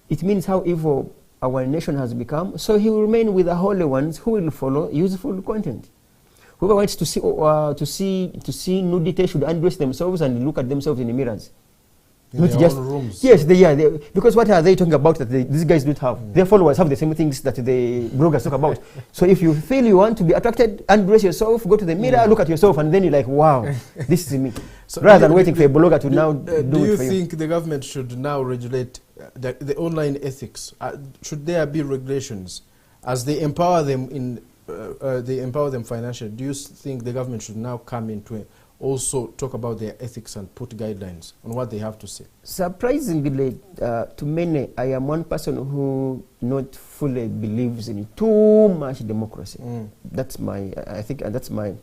it means how evil our nation has become. So he will remain with the holy ones who will follow useful content. Whoever wants to see nudity should undress themselves and look at themselves in the mirrors. In not their just own rooms. Yes, they are. Because what are they talking about that these guys don't have? Their followers have the same things that the bloggers talk about. So if you feel you want to be attracted, undress yourself, go to the mirror, look at yourself, and then you're like, wow, this is me. So rather than waiting for a blogger to now do it for you. Do you think the government should now regulate the online ethics? Should there be regulations as they empower them in they empower them financially, do you think the government should now come in to also talk about their ethics and put guidelines on what they have to say? Surprisingly, to many, I am one person who not fully believes in too much democracy. That's my, I think, and that's my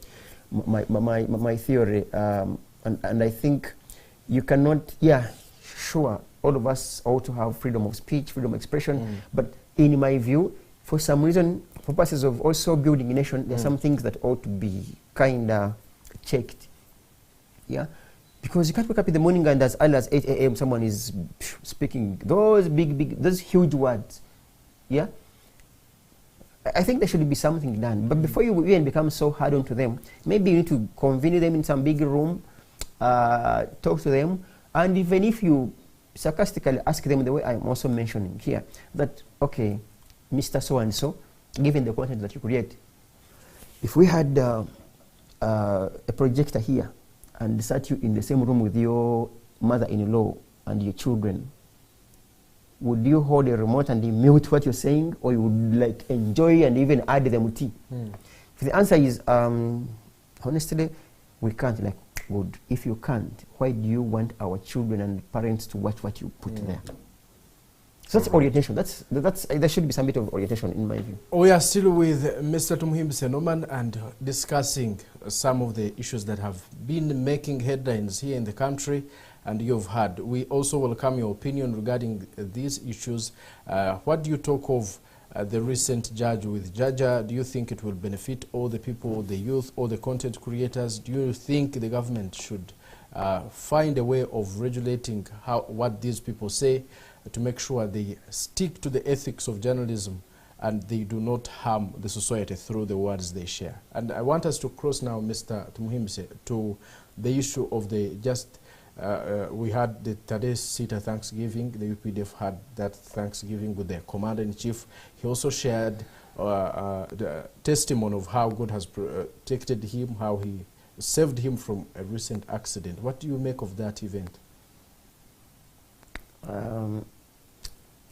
theory. And I think you cannot, sure, all of us ought to have freedom of speech, freedom of expression, but in my view, for some reason, for purposes of also building a nation, there are some things that ought to be kind of checked. Yeah, because you can't wake up in the morning and as early as 8 a.m. someone is speaking those those huge words. Yeah, I think there should be something done. But before you even become so hard onto them, maybe you need to convene them in some big room, talk to them, and even if you sarcastically ask them the way I'm also mentioning here, that, okay, Mr. So-and-so, given the content that you create, if we had a projector here, and sat you in the same room with your mother-in-law and your children, would you hold a remote and mute what you're saying, or you would like enjoy and even add them tea? If the answer is, honestly, we can't, like, good. If you can't, why do you want our children and parents to watch what you put there? So that's orientation. There should be some bit of orientation in my view. We are still with Mr. Tumuhimbise Norman and discussing some of the issues that have been making headlines here in the country, and you've heard. We also welcome your opinion regarding these issues. What do you talk of the recent judge with Jaja? Do you think it will benefit all the people, the youth, all the content creators? Do you think the government should find a way of regulating what these people say, to make sure they stick to the ethics of journalism and they do not harm the society through the words they share? And I want us to cross now, Mr. Tumuhimbise, to the issue of the we had the Tade Sita Thanksgiving. The UPDF had that Thanksgiving with their commander-in-chief. He also shared the testimony of how God has protected him, how he saved him from a recent accident. What do you make of that event?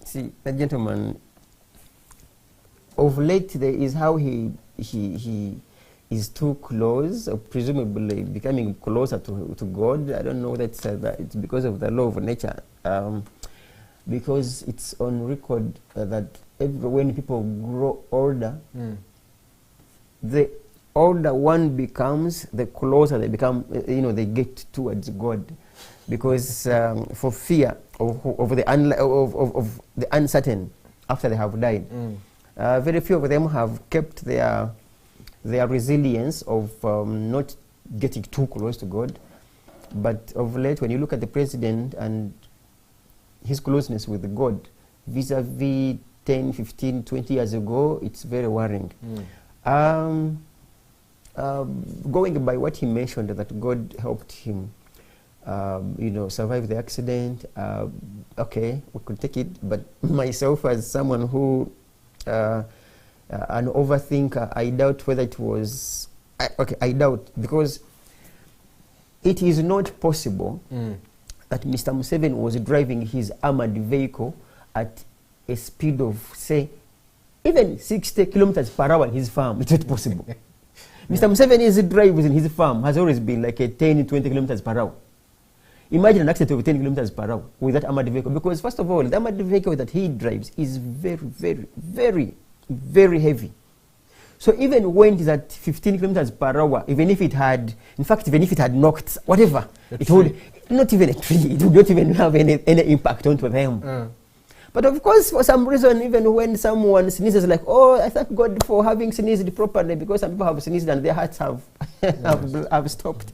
See, that gentleman, of late there is how he is too close, or presumably becoming closer to God. I don't know that it's because of the law of nature, because it's on record that when people grow older, the older one becomes, the closer they become, they get towards God, because for fear of the uncertain after they have died. Very few of them have kept their resilience of not getting too close to God. But of late, when you look at the president and his closeness with God, vis-a-vis 10, 15, 20 years ago, it's very worrying. Going by what he mentioned, that God helped him survive the accident, okay, we could take it. But myself, as someone who an overthinker, I doubt whether it was I doubt, because it is not possible that Mr. Museveni was driving his armored vehicle at a speed of, say, even 60 kilometers per hour in his farm. It's not possible. Mr. Museveni's drive in his farm has always been like a 10, 20 kilometers per hour. Imagine an accident of 10 kilometers per hour with that armored vehicle, because first of all, the armored vehicle that he drives is very, very, very, very heavy. So even when it is at 15 kilometers per hour, even if it had knocked whatever, it would not even a tree, it would not even have any impact onto them. But of course, for some reason, even when someone sneezes, like, oh, I thank God for having sneezed properly, because some people have sneezed and their hearts have stopped.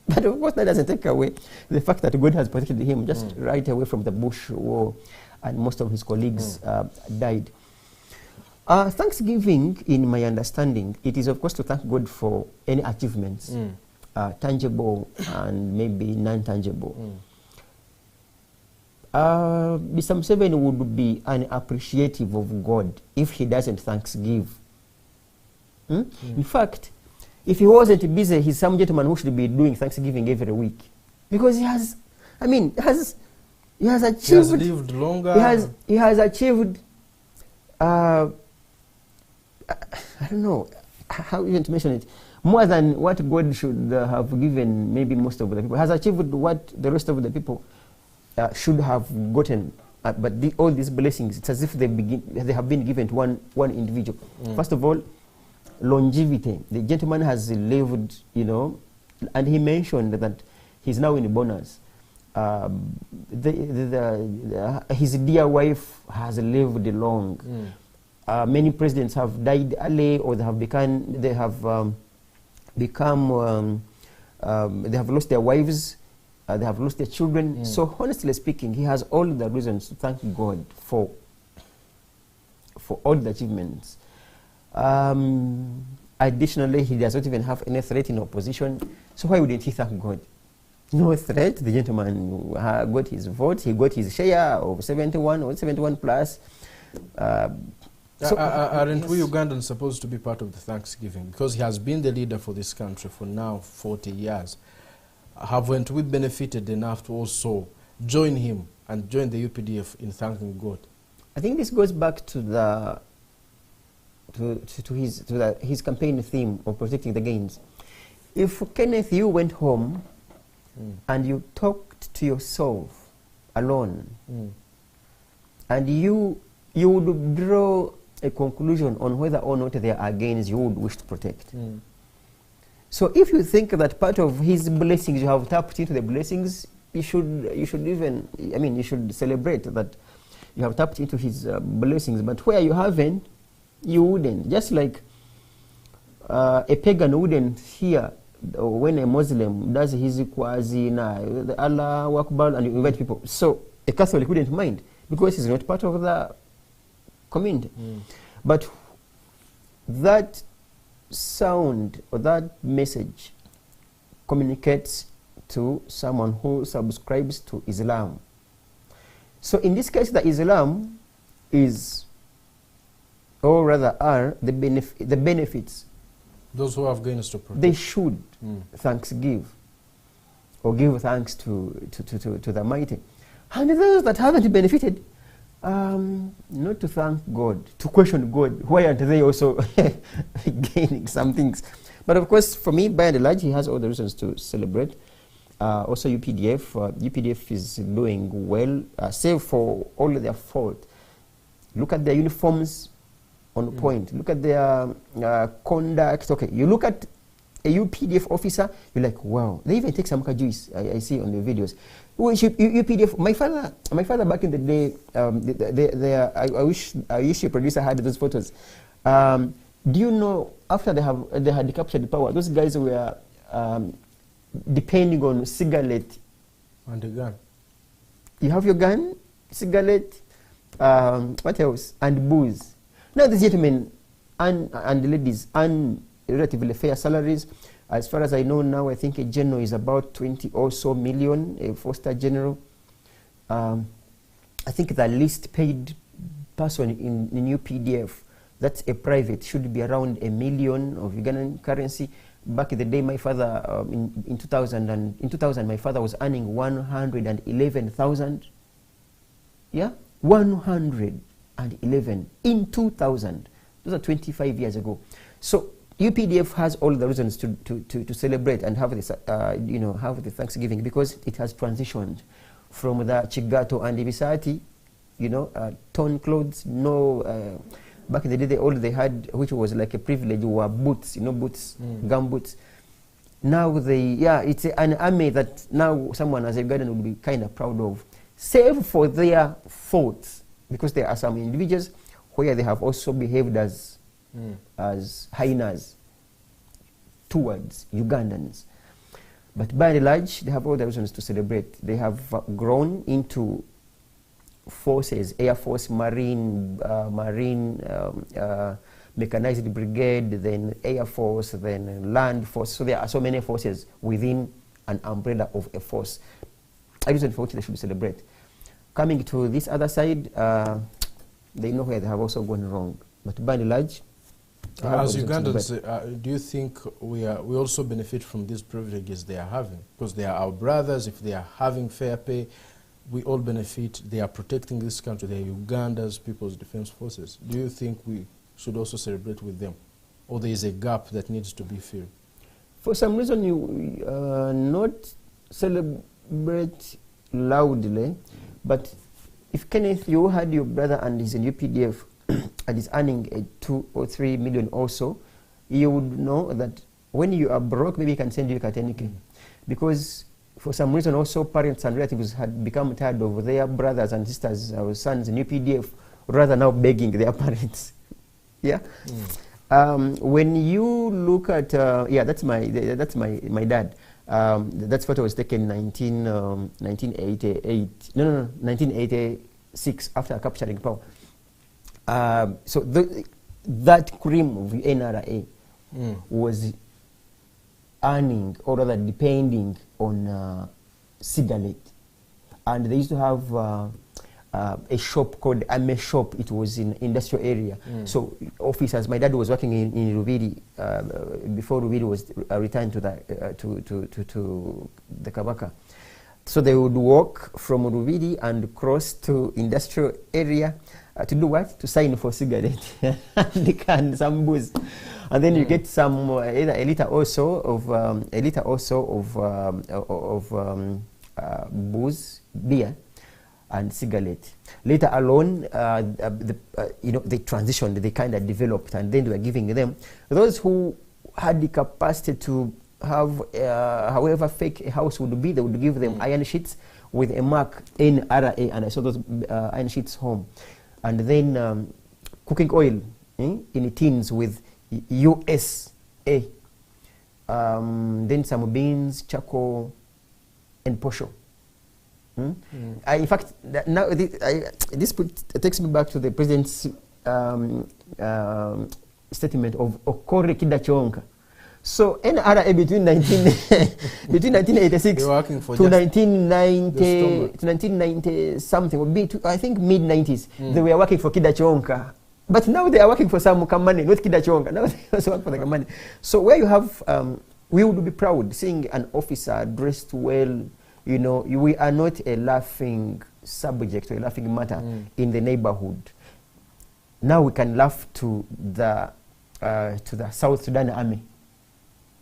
But of course, that doesn't take away the fact that God has protected him just right away from the Bush War, and most of his colleagues died. Thanksgiving, in my understanding, it is of course to thank God for any achievements, tangible and maybe non-tangible. Mr. Museveni would be unappreciative of God if he doesn't thanksgive. In fact, if he wasn't busy, he's some gentleman who should be doing Thanksgiving every week, because he has achieved. He has lived longer. He has achieved. I don't know. how even to mention it, more than what God should have given maybe most of the people, has achieved what the rest of the people should have gotten. But all these blessings, it's as if they have been given to one individual. First of all, longevity. The gentleman has lived, you know, and he mentioned that he's now in bonus. His dear wife has lived long. Many presidents have died early, or they have they have lost their wives, they have lost their children. So honestly speaking, he has all the reasons to thank God for all the achievements. Additionally, he does not even have any threat in opposition. So why wouldn't he thank God? No threat. The gentleman got his vote. He got his share of 71 or 71 plus. Aren't we Ugandans supposed to be part of the Thanksgiving? Because he has been the leader for this country for now 40 years. Haven't we benefited enough to also join him and join the UPDF in thanking God? I think this goes back to his campaign theme of protecting the gains. If Kenneth, you went home and you talked to yourself alone, and you would draw a conclusion on whether or not there are gains you would wish to protect. So if you think that part of his blessings, you have tapped into the blessings, you should celebrate that you have tapped into his blessings. But where you haven't, you wouldn't. Just like a pagan wouldn't hear when a Muslim does his Kwazina, the Allah Akbar, and you invite people. So a Catholic wouldn't mind because he's not part of the community. But that sound or that message communicates to someone who subscribes to Islam. So in this case, the Islam is, or rather are, the benefits. Those who have gains to protect. They should thanksgive or give thanks to the mighty. And those that haven't benefited, not to thank God, to question God. Why aren't they also gaining some things? But of course, for me, by and large, he has all the reasons to celebrate. Also UPDF. UPDF is doing well, save for all of their fault. Look at their uniforms on point. Look at their conduct. Okay, you look at a UPDF officer, you're like, wow. They even take some juice. I see on the videos. UPDF. My father back in the day. I wish your producer had those photos. Do you know after they had captured power, those guys were depending on cigarette and a gun. You have your gun, cigarette, what else, and booze. Now these gentlemen and ladies earn relatively fair salaries. As far as I know now, I think a general is about 20 or so million, a 4-star general. I think the least paid person in UPDF, that's a private, should be around $1 million of Ugandan currency. Back in the day, my father, in 2000, my father was earning 111,000. Yeah, 111 in 2000. Those are 25 years ago. So UPDF has all the reasons to celebrate and have this, have the Thanksgiving, because it has transitioned from the Chigato and Ibisati, torn clothes. No, back in the day, all they had, which was like a privilege, were boots, boots, gum boots. Now it's an army that now someone as a Ugandan would be kind of proud of, save for their faults, because there are some individuals where they have also behaved as hyenas towards Ugandans. But by and large, they have all the reasons to celebrate. They have grown into forces: Air Force, Marine, Mechanized Brigade, then Air Force, then Land Force. So there are so many forces within an umbrella of a force. A reason for which they should celebrate. Coming to this other side, they know where they have also gone wrong. But by and large, as Ugandans, do you think we also benefit from these privileges they are having? Because they are our brothers. If they are having fair pay, we all benefit. They are protecting this country. They are Uganda's People's Defense Forces. Do you think we should also celebrate with them? or there is a gap that needs to be filled? For some reason, you not celebrate loudly, but if Kenneth, you had your brother and he's in UPDF and is earning a 2 or 3 million also, you would know that when you are broke, maybe he can send you a 10K. Because for some reason also parents and relatives had become tired of their brothers and sisters or sons in UPDF rather now begging their parents. Yeah. When you look at yeah, that's my dad. That photo was taken 1986 after capturing power. So that cream of NRA was earning, or rather depending on cigarette, and they used to have a shop called Ame Shop. It was in industrial area. So officers, my dad was working in Rubiri before Rubiri was returned to the Kabaka. So they would walk from Rubiri and cross to industrial area to do what? To sign for cigarette and some booze, and then you get some either a liter also of booze, beer, and cigarette. Later alone, they transitioned, they kind of developed, and then they were giving them those who had the capacity to have, however fake a house would be, they would give them iron sheets with a mark NRA, and I saw those iron sheets home. And then cooking oil in tins with USA. Then some beans, charcoal, and posho. In fact, now this takes me back to the president's statement of Okore Kidachonka. So NRA between 1986 to 1990 something would be I think mid 90s. They were working for Kidachonka, but now they are working for some Kamani, not Kidachonka. Now they also work for the Kamani. So where you have, we would be proud seeing an officer dressed well. You know, we are not a laughing subject or a laughing matter in the neighborhood. Now we can laugh to the South Sudan army.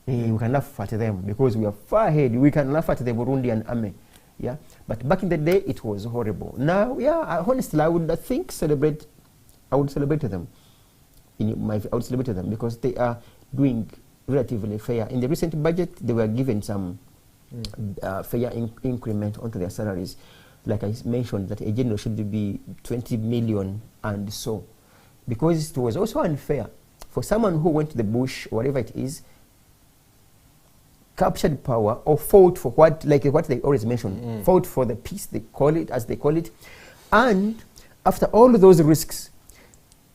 We can laugh at them because we are far ahead. We can laugh at the Burundian army. Yeah, but back in the day it was horrible. Now, yeah, honestly, I would celebrate them. I would celebrate them because they are doing relatively fair. In the recent budget, they were given some fair increment onto their salaries. Like I mentioned, that a general should be 20 million and so. Because it was also unfair for someone who went to the bush, or whatever it is, captured power or fought for what they always mention, fought for the peace, they call it, as they call it. And after all those risks,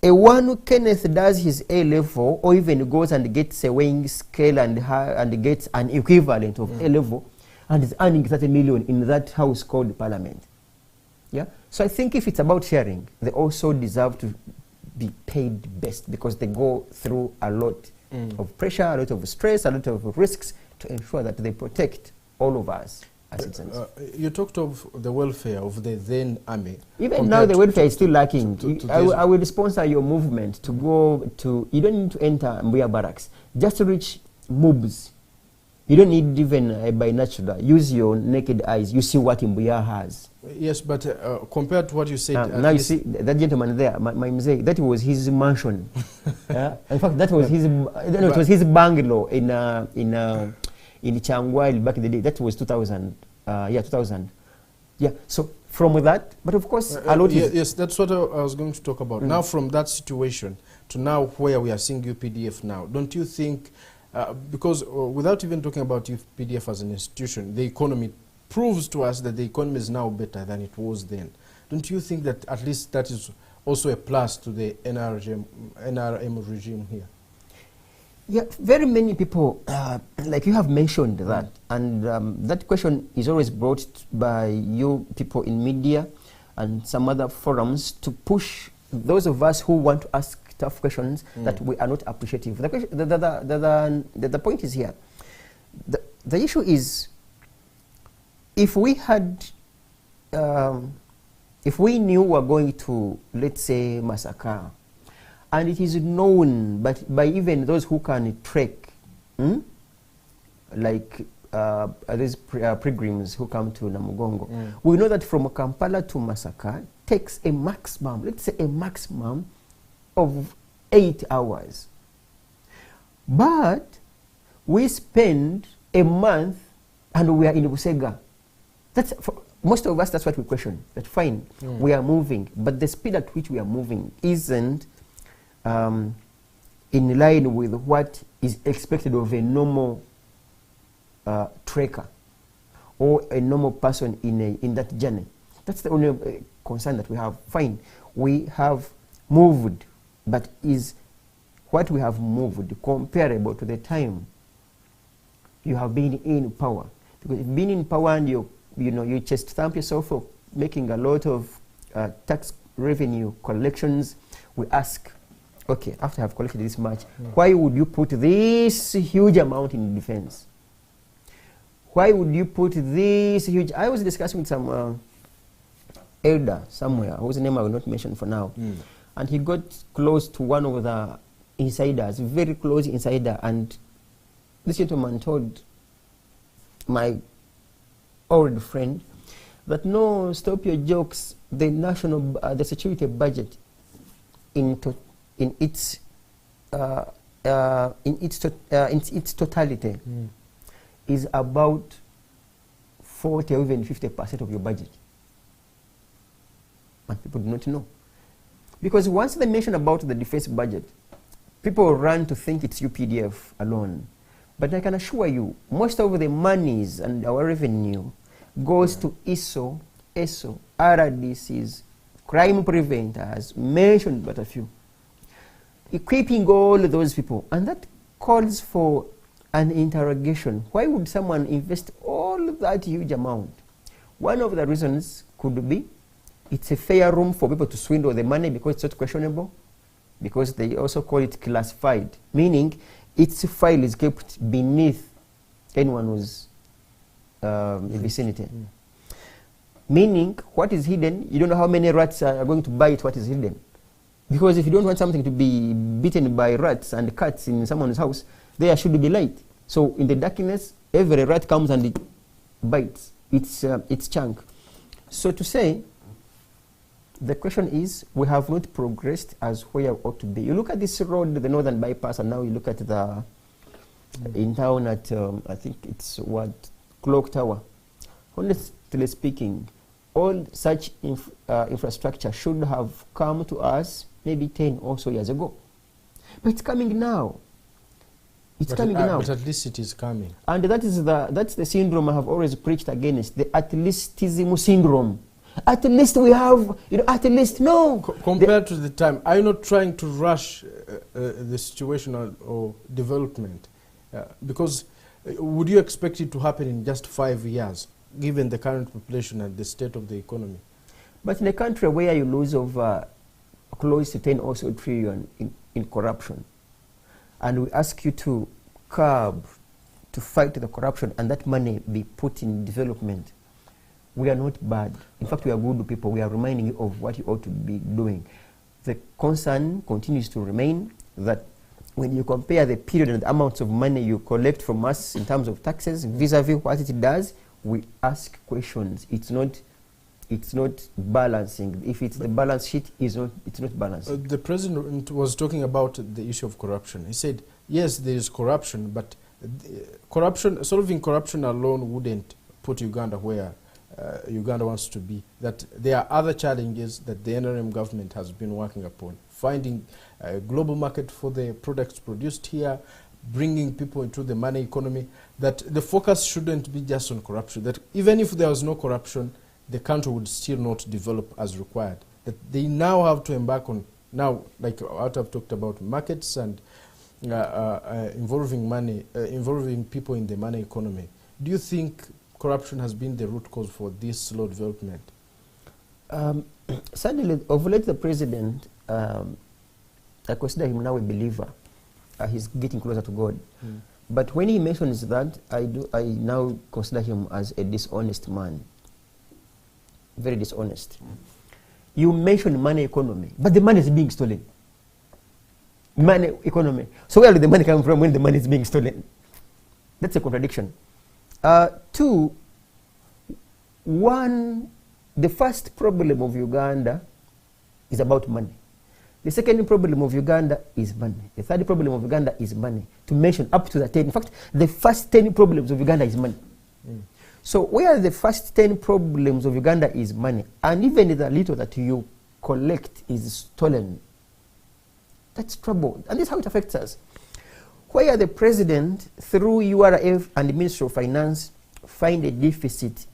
a one who Kenneth does his A level, or even goes and gets a weighing scale and gets an equivalent of A level, and is earning 30 million in that house called Parliament. Yeah. So I think if it's about sharing, they also deserve to be paid best because they go through a lot of pressure, a lot of stress, a lot of risks to ensure that they protect all of us as citizens. You talked of the welfare of the then army. Even now the welfare is still lacking. I will sponsor your movement to go to, you don't need to enter Mbuya barracks, just to reach Mubs. You don't need even a binocular. Use your naked eyes. You see what Mbuya has. Yes, but compared to what you said... now you see, that gentleman there, my mistake, that was his mansion. In fact, that was his, it was his bungalow in Changwai back in the day. That was 2000. 2000. Yeah, so from that, but of course, a lot is... Yes, that's what I was going to talk about. Now from that situation to now where we are seeing UPDF now, don't you think, because without even talking about UPDF as an institution, the economy proves to us that the economy is now better than it was then. Don't you think that at least that is also a plus to the NRM regime here? Yeah, very many people, like you have mentioned that, and that question is always brought by you people in media and some other forums to push those of us who want to ask tough questions that we are not appreciative. The point is here. The issue is, if we had, if we knew we were going to, let's say, massacre, And it is known by even those who can trek, like these pilgrims who come to Namugongo. We know that from Kampala to Masaka takes a maximum, let's say a maximum of 8 hours. But we spend a month and we are in Busega. That's for most of us, that's what we question. That fine, we are moving, but the speed at which we are moving isn't in line with what is expected of a normal trekker or a normal person in that journey. That's the only concern that we have. Fine, we have moved, but is what we have moved comparable to the time you have been in power? Because if being in power and you chest thump yourself for making a lot of tax revenue collections, we ask, okay, after I have collected this much, why would you put this huge amount in defense? Why would you put this huge... I was discussing with some elder somewhere, whose name I will not mention for now, and he got close to one of the insiders, very close insider, and this gentleman told my old friend that no, stop your jokes. The national, the security budget, in its totality, is about 40 or even 50% of your budget, and people do not know, because once they mention about the defense budget, people run to think it's UPDF alone. But I can assure you, most of the monies and our revenue goes to ESO, RDCs, crime preventers, mentioned but a few. Equipping all those people. And that calls for an interrogation. Why would someone invest all that huge amount? One of the reasons could be it's a fair room for people to swindle the money because it's not questionable, because they also call it classified, meaning its file is kept beneath anyone who's in the vicinity. Meaning, what is hidden, you don't know how many rats are going to bite what is hidden. Because if you don't want something to be bitten by rats and cats in someone's house, there should be light. So in the darkness, every rat comes and it bites its chunk. So to say, the question is, we have not progressed as where we ought to be. You look at this road, the Northern Bypass, and now you look at the, in town at, I think it's what, Clock Tower. Honestly speaking, all such infrastructure should have come to us maybe 10 or so years ago. But it's coming now. It's coming now. But at least it is coming. And that's the syndrome I have always preached against, the at leastism syndrome. At least we have, at least, no. Compared to the time, are you not trying to rush the situation or development? Because would you expect it to happen in just 5 years, given the current population and the state of the economy? But in a country where you lose over close to 10 or so trillion in corruption, and we ask you to curb, to fight the corruption, and that money be put in development, we are not bad. In fact, we are good people. We are reminding you of what you ought to be doing. The concern continues to remain that when you compare the period and the amounts of money you collect from us in terms of taxes vis-a-vis what it does, we ask questions. It's not balancing. If it's the balance sheet, it's not balanced. The president was talking about the issue of corruption. He said, yes, there is corruption, but solving corruption alone wouldn't put Uganda where Uganda wants to be. That there are other challenges that the NRM government has been working upon. Finding a global market for the products produced here, bringing people into the money economy, that the focus shouldn't be just on corruption. That even if there was no corruption, the country would still not develop as required. That they now have to embark on, now, like what I've talked about, markets and involving money, involving people in the money economy. Do you think corruption has been the root cause for this slow development? Sadly, of late the president, I consider him now a believer. He's getting closer to God. But when he mentions that, I now consider him as a dishonest man. Very dishonest. You mention money economy, but the money is being stolen. money economy. So where did the money come from when the money is being stolen? That's a contradiction. Two, the first problem of Uganda is about money. The second problem of Uganda is money. The third problem of Uganda is money. To mention up to the 10. In fact, the first 10 problems of Uganda is money. So where the first 10 problems of Uganda is money, and even the little that you collect is stolen, that's trouble. And this is how it affects us. Where the president, through URF and the Ministry of Finance, find a deficit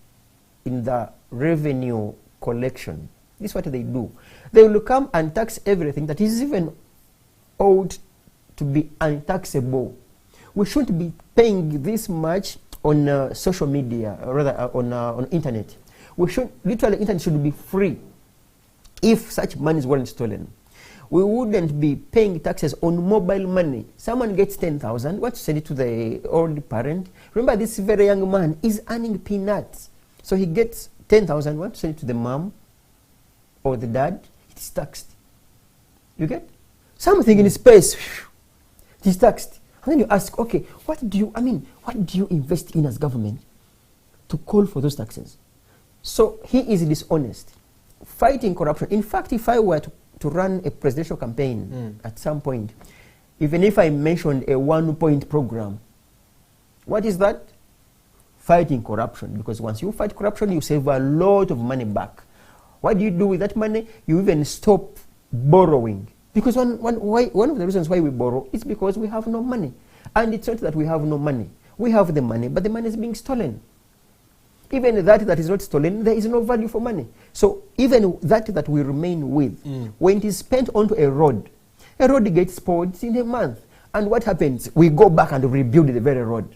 in the revenue collection, this is what they do. They will come and tax everything that is even ought to be untaxable. We shouldn't be paying this much on social media, or rather on internet. We should, literally, internet should be free if such monies weren't stolen. We wouldn't be paying taxes on mobile money. Someone gets 10,000, what to send it to the old parent? Remember, this very young man is earning peanuts. So he gets 10,000, what to send it to the mom or the dad? It is taxed. You get? Something in space, it is taxed. And then you ask, okay, what do you invest in as government to call for those taxes? So he is dishonest. Fighting corruption. In fact, if I were to run a presidential campaign at some point, even if I mentioned a 1-point program, what is that? Fighting corruption. Because once you fight corruption, you save a lot of money back. What do you do with that money? You even stop borrowing. Because one of the reasons why we borrow is because we have no money. And it's not that we have no money. We have the money, but the money is being stolen. Even that is not stolen, there is no value for money. So even that we remain with, when it is spent onto a road gets spoiled in a month. And what happens? We go back and rebuild the very road.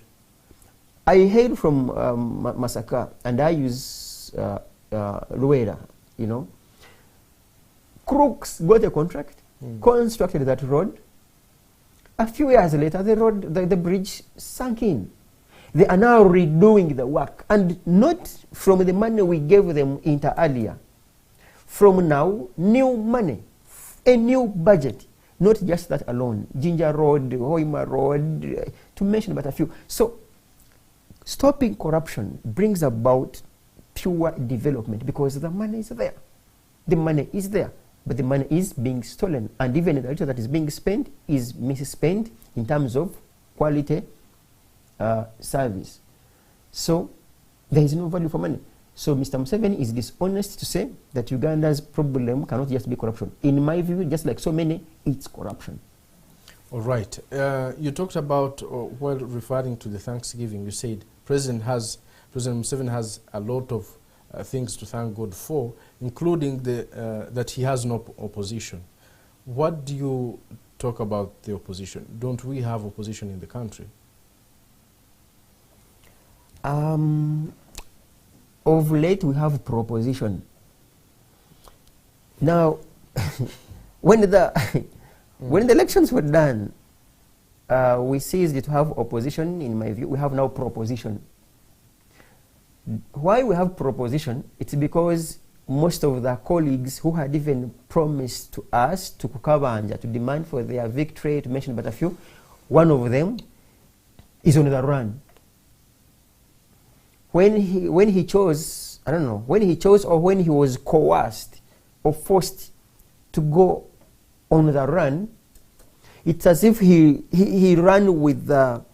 I hail from Masaka, and I use Rwera, you know. Crooks got a contract, constructed that road. A few years later, the bridge sank in. They are now redoing the work, and not from the money we gave them inter alia. From now, new money, a new budget, not just that alone. Ginger Road, Hoima Road, to mention but a few. So, stopping corruption brings about pure development because the money is there. The money is there, but the money is being stolen, and even the little that is being spent is misspent in terms of quality service. So there is no value for money. So Mr. Museveni is dishonest to say that Uganda's problem cannot just be corruption. In my view, just like so many, it's corruption. All right. You talked about, while referring to the Thanksgiving, you said President Museveni has a lot of things to thank God for, including that he has no opposition. What do you talk about the opposition? Don't we have opposition in the country? Of late, we have proposition. Now, when the elections were done, we ceased to have opposition, in my view. We have now proposition. Why we have proposition? It's because most of the colleagues who had even promised to us, to Kukabanja, to demand for their victory, to mention but a few, one of them is on the run. When he chose, I don't know, when he chose or when he was coerced or forced to go on the run, it's as if he ran with the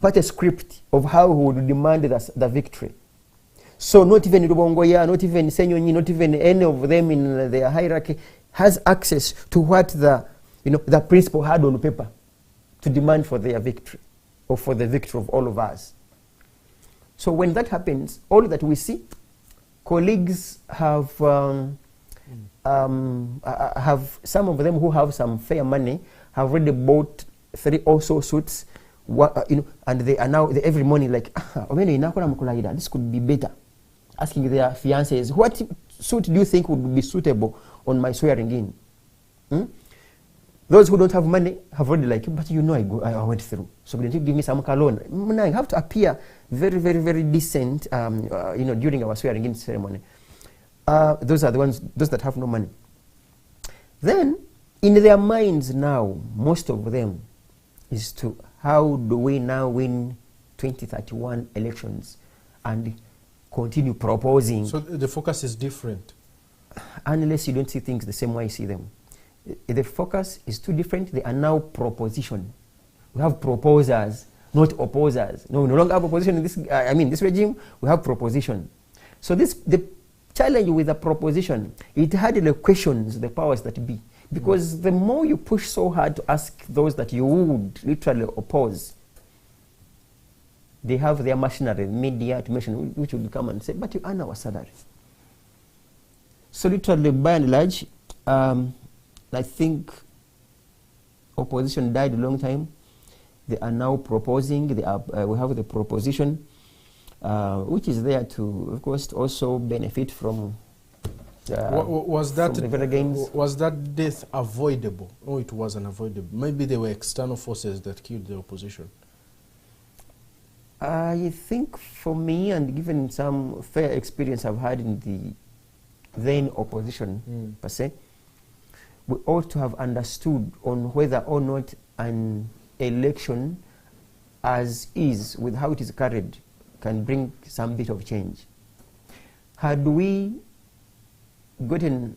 party script of how he would demand the victory. So not even Rubongoya, not even Senyonyi, not even any of them in their hierarchy has access to what the principal had on paper to demand for their victory, or for the victory of all of us. So when that happens, all that we see, colleagues have some of them who have some fair money have already bought 3 also suits, and they are now every morning like, this could be better. Asking their fiancés, what suit do you think would be suitable on my swearing in? Those who don't have money have already like, but I went through. So didn't you give me some cologne? I have to appear very, very, very decent, during our swearing in ceremony. Those are the ones, those that have no money. Then, in their minds now, most of them, is to how do we now win 2031 elections and continue proposing. So the focus is different. Unless you don't see things the same way I see them. The focus is too different. They are now proposition. We have proposers, not opposers. No, we no longer have opposition in this, this regime. We have proposition. So the challenge with the proposition, it hardly questions the powers that be. Because the more you push so hard to ask those that you would literally oppose, they have their machinery, media, to mention, which will come and say, but you earn our salary. So literally, by and large, I think opposition died a long time. They are now proposing. We have the proposition, which is there to, of course, also benefit from. Was that from the very gains. Was that death avoidable? No, it wasn't avoidable. Maybe there were external forces that killed the opposition. I think for me, and given some fair experience I've had in the then opposition per se, we ought to have understood on whether or not an election as is, with how it is carried, can bring some bit of change. Had we gotten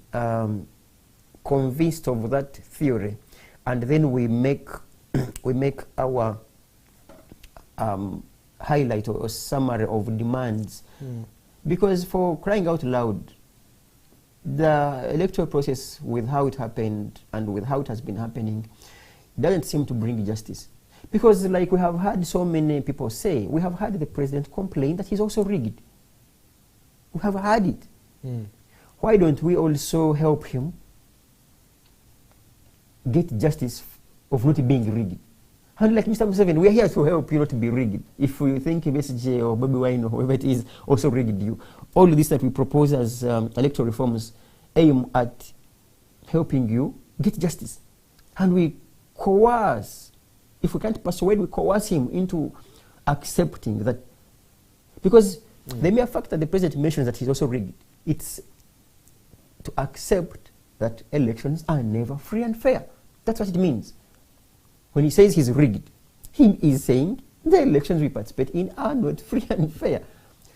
convinced of that theory, and then we make our highlight or summary of demands, because for crying out loud, the electoral process, with how it happened and with how it has been happening, doesn't seem to bring justice. Because like we have had so many people say, we have had the president complain that he's also rigged. We have had it. Why don't we also help him get justice of not being rigged? And like Mr. Museveni, we are here to help you not to be rigged. If you think MSJ or Bobby Wine or whoever it is also rigged you, all of this that we propose as electoral reforms aim at helping you get justice. And we coerce, if we can't persuade, we coerce him into accepting that. Because the mere fact that the president mentions that he's also rigged, it's to accept that elections are never free and fair. That's what it means. When he says he's rigged, he is saying the elections we participate in are not free and fair.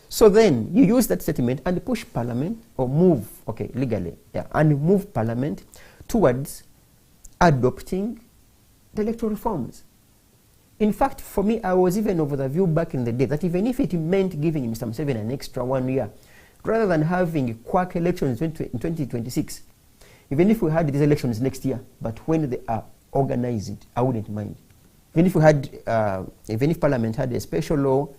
So then you use that statement and push Parliament, or move, legally, and move Parliament towards adopting the electoral reforms. In fact, for me, I was even of the view back in the day that even if it meant giving Mr. Museveni an extra 1 year, rather than having quack elections in 2026, even if we had these elections next year, but when they are organized, I wouldn't mind. Even if Parliament had a special law,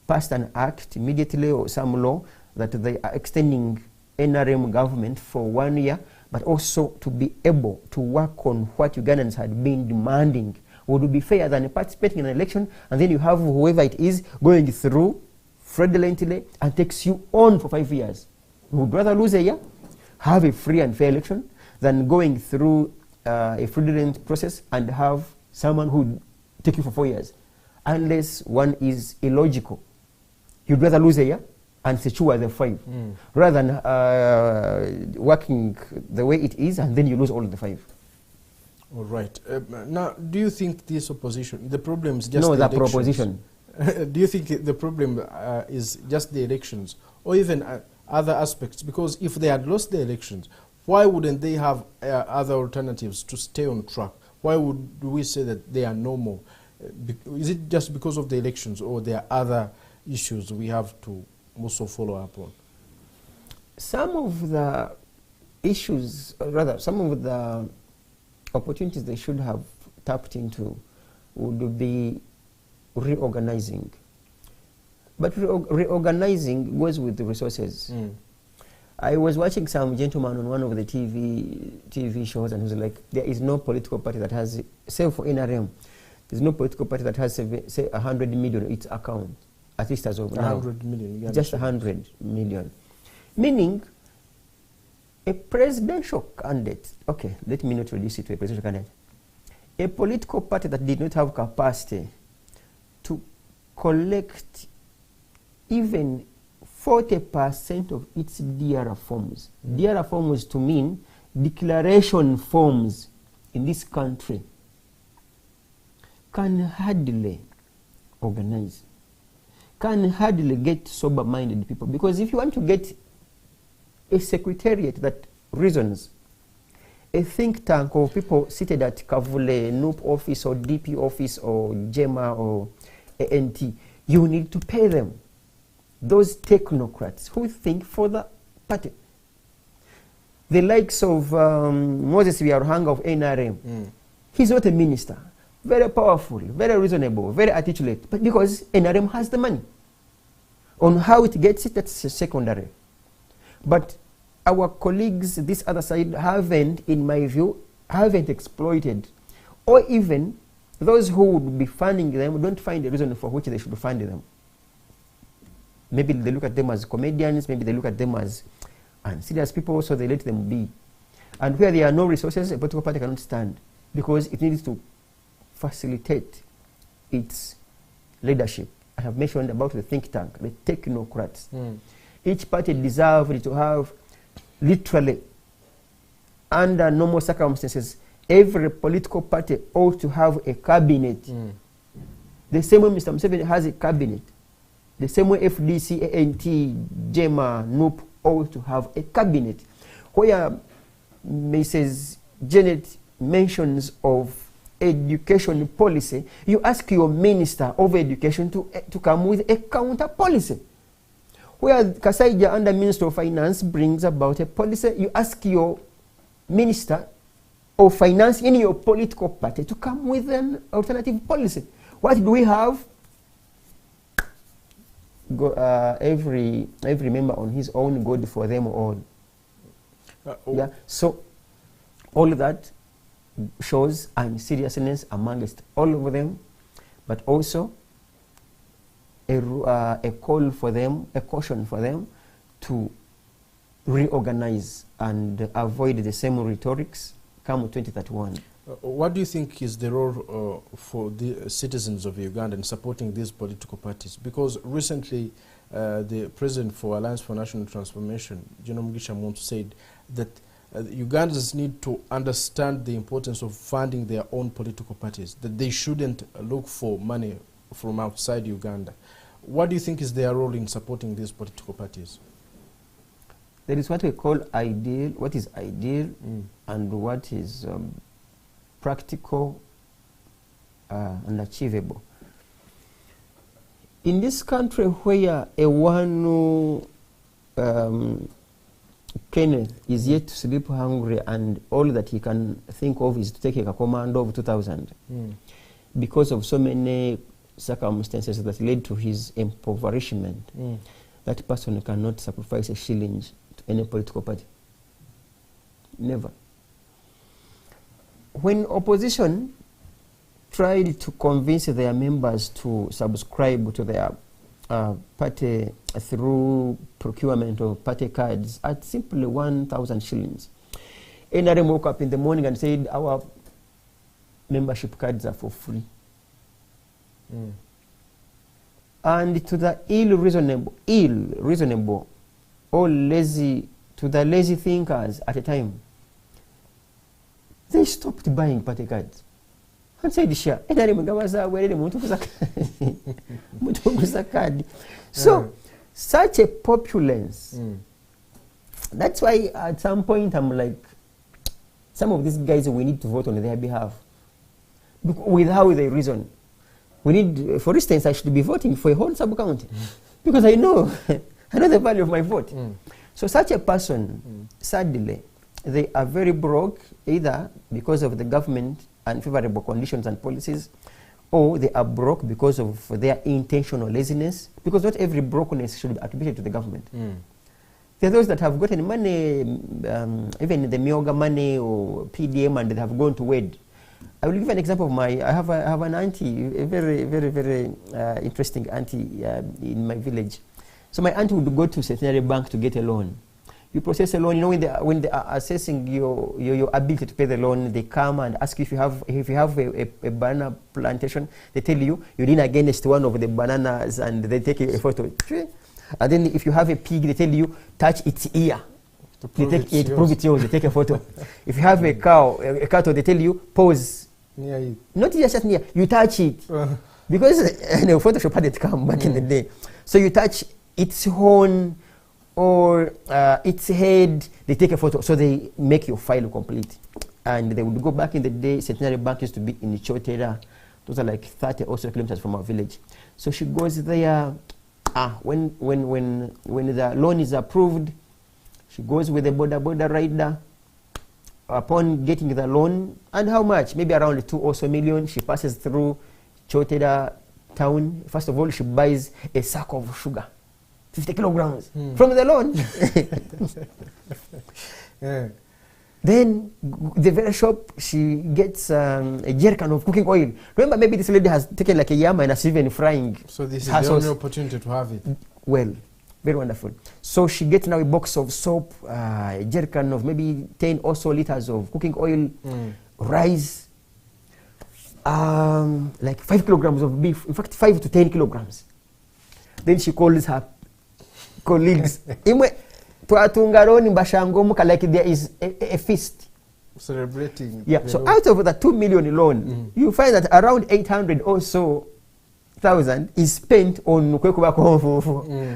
passed an act immediately, or some law that they are extending NRM government for 1 year, but also to be able to work on what Ugandans had been demanding, would be fair than participating in an election and then you have whoever it is going through fraudulently and takes you on for 5 years. We would rather lose a year, have a free and fair election, than going through a fraudulent process and have someone who would take you for 4 years. Unless one is illogical. You'd rather lose a year and secure the 5, rather than working the way it is and then you lose all of the 5. All right. Now, do you think this opposition, the problem is just the elections? proposition. Do you think the problem is just the elections, or even other aspects? Because if they had lost the elections, why wouldn't they have other alternatives to stay on track? Why would we say that they are normal? Is it just because of the elections, or there are other issues we have to also follow up on? Some of the issues, or rather, some of the opportunities they should have tapped into would be reorganizing. But reorganizing goes with the resources. I was watching some gentleman on one of the TV shows, and he was like, there is no political party that has, say for NRM, there's no political party that has, say, 100 million in its account, at least as of now. 100 million. Just 100 million. Meaning, a presidential candidate, okay, let me not reduce it to a presidential candidate, a political party that did not have capacity to collect even 40% of its DRA forms. DRA forms to mean declaration forms in this country can hardly organize, can hardly get sober-minded people. Because if you want to get a secretariat that reasons, a think tank of people seated at Kavule, NUP office or DP office or GEMA or ANT, you need to pay them. Those technocrats who think for the party. The likes of Moses Biaruhanga of NRM, he's not a minister. Very powerful, very reasonable, very articulate. But because NRM has the money. On how it gets it, that's secondary. But our colleagues this other side haven't, in my view, haven't exploited. Or even those who would be funding them don't find a reason for which they should fund them. Maybe they look at them as comedians, maybe they look at them as unserious people, so they let them be. And where there are no resources, a political party cannot stand because it needs to facilitate its leadership. I have mentioned about the think tank, the technocrats. Each party deserves to have, literally, under normal circumstances, every political party ought to have a cabinet. The same way Mr. Museveni has a cabinet, the same way FDC, ANT, GEMA, NUP ought to have a cabinet. Where Mrs. Janet mentions of education policy, you ask your minister of education to come with a counter policy. Where Kasaija under Minister of Finance brings about a policy, you ask your minister of finance in your political party to come with an alternative policy. What do we have? Every member on his own, God for them all. Yeah. So all that shows unseriousness amongst all of them, but also a call for them, a caution for them to reorganize and avoid the same rhetorics come 2031. What do you think is the role for the citizens of Uganda in supporting these political parties? Because recently the president for Alliance for National Transformation, General Mugisha Muntu, said that Ugandans need to understand the importance of funding their own political parties, that they shouldn't look for money from outside Uganda. What do you think is their role in supporting these political parties? There is what we call ideal, what is ideal and what is practical and achievable. In this country where a one Keneth is yet to sleep hungry and all that he can think of is to take a commando of 2,000 because of so many circumstances that led to his impoverishment, that person cannot sacrifice a shilling to any political party. Never. When opposition tried to convince their members to subscribe to their party through procurement of party cards at simply 1,000 shillings, NRM woke up in the morning and said, our membership cards are for free. And to the ill-reasonable or lazy, to the lazy thinkers at a time, they stopped buying party cards and said, "Sure, so such a populace. That's why at some point I'm like, some of these guys, we need to vote on their behalf with how they reason. We need, for instance, I should be voting for a whole sub-county because I know the value of my vote. So such a person, sadly, they are very broke, either because of the government unfavorable conditions and policies, or they are broke because of their intentional laziness, because not every brokenness should be attributed to the government. There are those that have gotten money, even the Myoga money or PDM, and they have gone to WED. I will give an example of I have an auntie, a very, very, very interesting auntie in my village. So my auntie would go to Centenary Bank to get a loan. You process a loan, you know, when they are assessing your ability to pay the loan, they come and ask you if you have a banana plantation. They tell you lean against one of the bananas and they take a photo. And then if you have a pig, they tell you touch its ear. They prove it's yours. They take a photo. If you have a cow, a cattle, they tell you pose. Near it. Not just near. You touch it because Photoshop had it come back in the day. So you touch its horn or its head. They take a photo. So they make your file complete. And they would go back in the day. Centenary Bank used to be in Chotera. Those are like 30 or so kilometers from our village. So she goes there. When the loan is approved, she goes with the border rider. Upon getting the loan, and how much? Maybe around 2 or so million. She passes through Chotera town. First of all, she buys a sack of sugar, 50 kilograms from the loan. Then the very shop, she gets a jerrycan of cooking oil. Remember, maybe this lady has taken like a yam and has even frying. So this is the only opportunity to have it. Well, very wonderful. So she gets now a box of soap, a jerrycan of maybe 10 or so liters of cooking oil, rice, like 5 kilograms of beef. In fact, 5 to 10 kilograms. Then she calls her colleagues. Like there is a feast. Celebrating. Yeah. So out of the 2 million loan, you find that around 800 or so thousand is spent on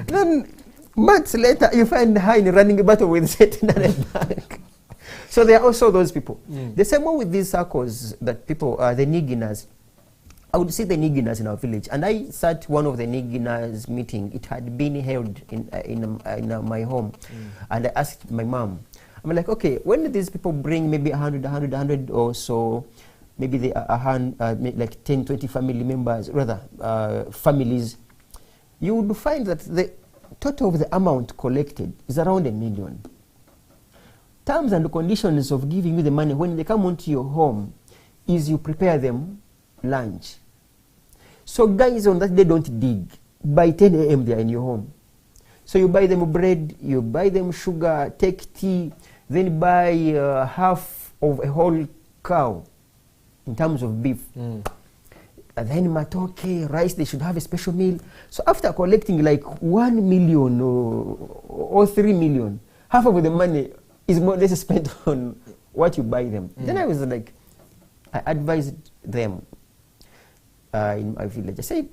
Then months later, you find her in running a battle with Centenary Bank. So there are also those people. The same way with these circles that people, the Niginas. I would see the Niginas in our village, and I sat one of the Niginas meeting. It had been held in my home, and I asked my mom. I'm like, okay, when do these people bring maybe 100 or so, maybe they like 10, 20 family members, rather families, you would find that the total of the amount collected is around $1 million. Terms and conditions of giving you the money when they come onto your home is you prepare them lunch. So guys on that day don't dig. By 10 a.m. they are in your home. So you buy them bread, you buy them sugar, take tea, then buy half of a whole cow in terms of beef. And then matoke, rice, they should have a special meal. So after collecting like 1 million or 3 million, half of the money is more or less spent on what you buy them. Then I was like, I advised them in my village. I said,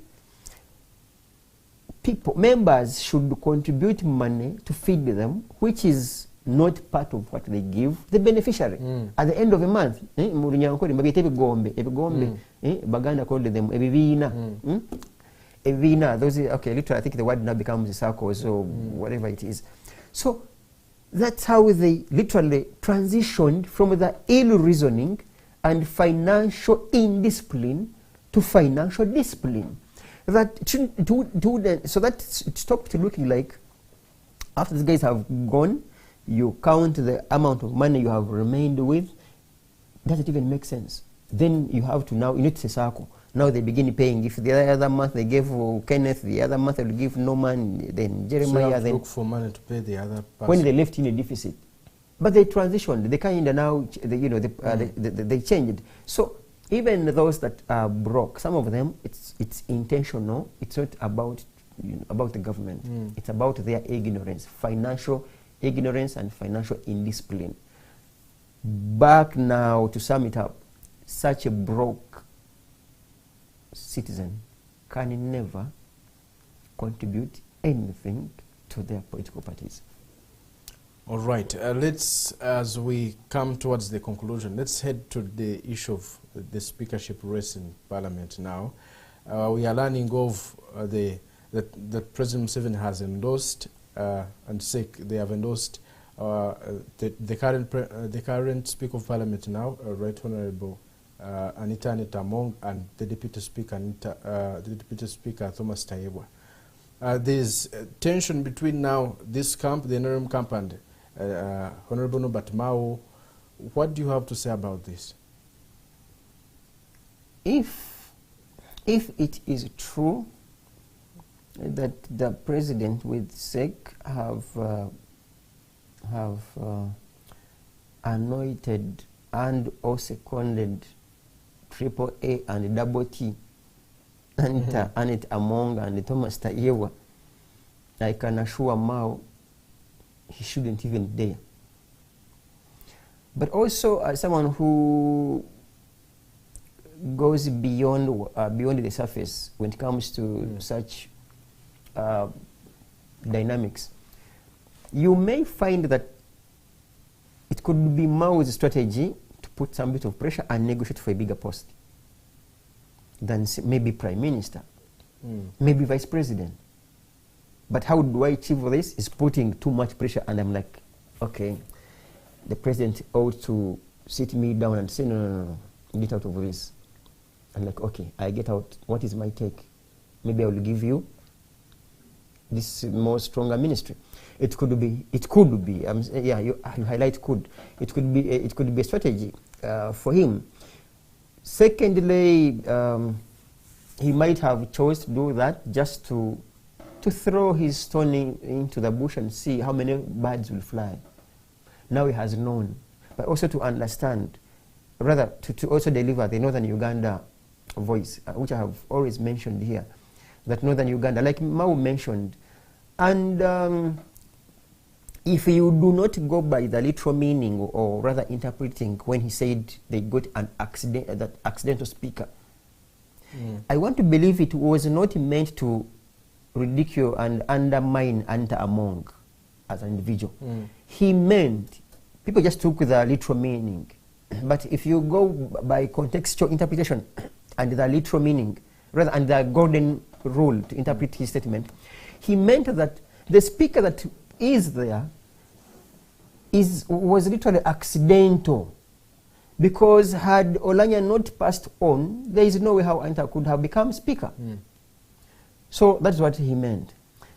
members should contribute money to feed them, which is not part of what they give the beneficiary. At the end of the month, Baganda called them Evina. Those okay, literally I think the word now becomes a circle, so whatever it is. So that's how they literally transitioned from the ill reasoning and financial indiscipline to financial discipline. That so that it stopped looking like after the guys have gone, you count the amount of money you have remained with. Doesn't even make sense. Then you have to now, you need to say circle. Now they begin paying. If the other month they gave Kenneth, the other month they will give Norman, then Jeremiah. So you have to then look for money to pay the other person. When they left in a deficit. But they transitioned. They kind of now, they changed. So even those that are broke, some of them, it's intentional. It's not about about the government. It's about their ignorance, financial ignorance and financial indiscipline. Back now to sum it up, such a broke citizen can never contribute anything to their political parties. All right, let's, as we come towards the conclusion, let's head to the issue of the speakership race in Parliament now. We are learning of that President Museveni has endorsed and they have endorsed the current Speaker of Parliament now, Right Honourable Anita Among, and the Deputy Speaker Thomas Tayebwa. There's tension between now this camp, the NRM camp, and Honourable Norbert Mao. What do you have to say about this? If it is true that the President with SEC have anointed and or seconded Triple A and Double T, and Among and Thomas Tayebwa, I can assure Mao he shouldn't even dare. but also as someone who goes beyond the surface when it comes to such dynamics, you may find that it could be Mao's strategy to put some bit of pressure and negotiate for a bigger post than maybe prime minister, maybe vice president. But how do I achieve this? Is putting too much pressure, and I'm like, okay, the president ought to sit me down and say, no, get out of this. I'm like, okay, I get out. What is my take? Maybe I will give you this more stronger ministry. It could be. Yeah, you highlight could. It could be a strategy for him. Secondly, he might have chose to do that just to throw his stone into the bush and see how many birds will fly. Now he has known, but also to understand, rather to also deliver the Northern Uganda voice, which I have always mentioned here, that Northern Uganda, like Mao mentioned, and if you do not go by the literal meaning, or rather interpreting when he said they got an accidental speaker, I want to believe it was not meant to ridicule and undermine Anta Among as an individual. He meant, people just took the literal meaning. But if you go by contextual interpretation and the literal meaning, rather, and the golden rule to interpret his statement, he meant that the speaker that is there was literally accidental. Because had Olanya not passed on, there is no way how Anta could have become speaker. So that's what he meant.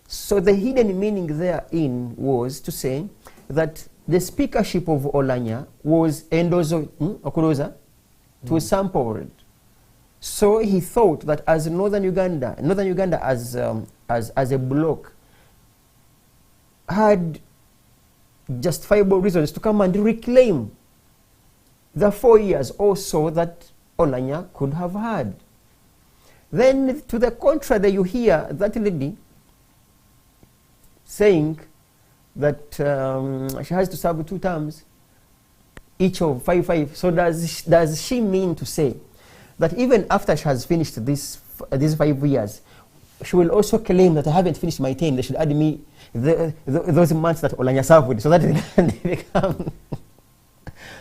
So the hidden meaning therein was to say that the speakership of Olanya was Okuroza to sample. So he thought that as Northern Uganda as a bloc had justifiable reasons to come and reclaim the 4 years or so that Olanya could have had. Then, to the contrary, you hear that lady saying that she has to serve 2 terms, each of 5. So does she mean to say that even after she has finished these 5 years, she will also claim that I haven't finished my 10, they should add me those months that Olanya served with, so that they can become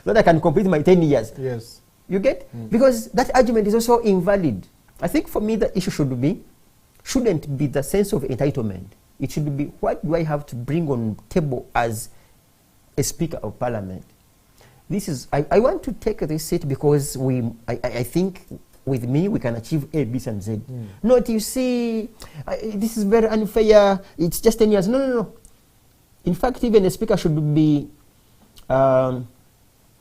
so that I can complete my 10 years. Yes. You get? Because that argument is also invalid. I think for me the issue shouldn't be the sense of entitlement. It should be, what do I have to bring on table as a Speaker of Parliament? This is, I want to take this seat because I think with me we can achieve A, B, and Z. Not, you see, this is very unfair, it's just 10 years. No. In fact, even a Speaker should be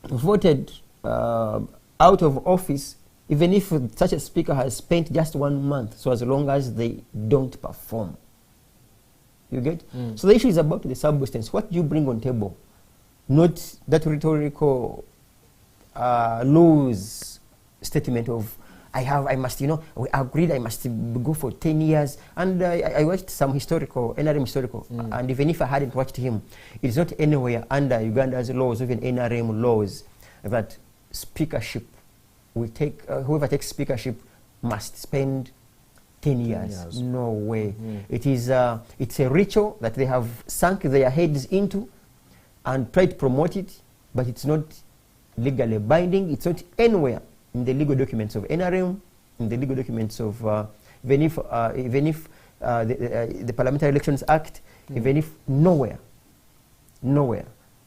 voted out of office even if such a speaker has spent just 1 month, so as long as they don't perform. You get? So the issue is about the substance. What do you bring on table? Not that rhetorical loose statement of, I must, we agreed I must go for 10 years. And I watched some NRM historical, and even if I hadn't watched him, it's not anywhere under Uganda's laws, even NRM laws, that speakership will take, whoever takes speakership must spend 10 years. No way. It's a ritual that they have sunk their heads into and tried to promote it, but it's not legally binding. It's not anywhere in the legal documents of NRM, in the legal documents of even if the Parliamentary Elections Act, even if nowhere.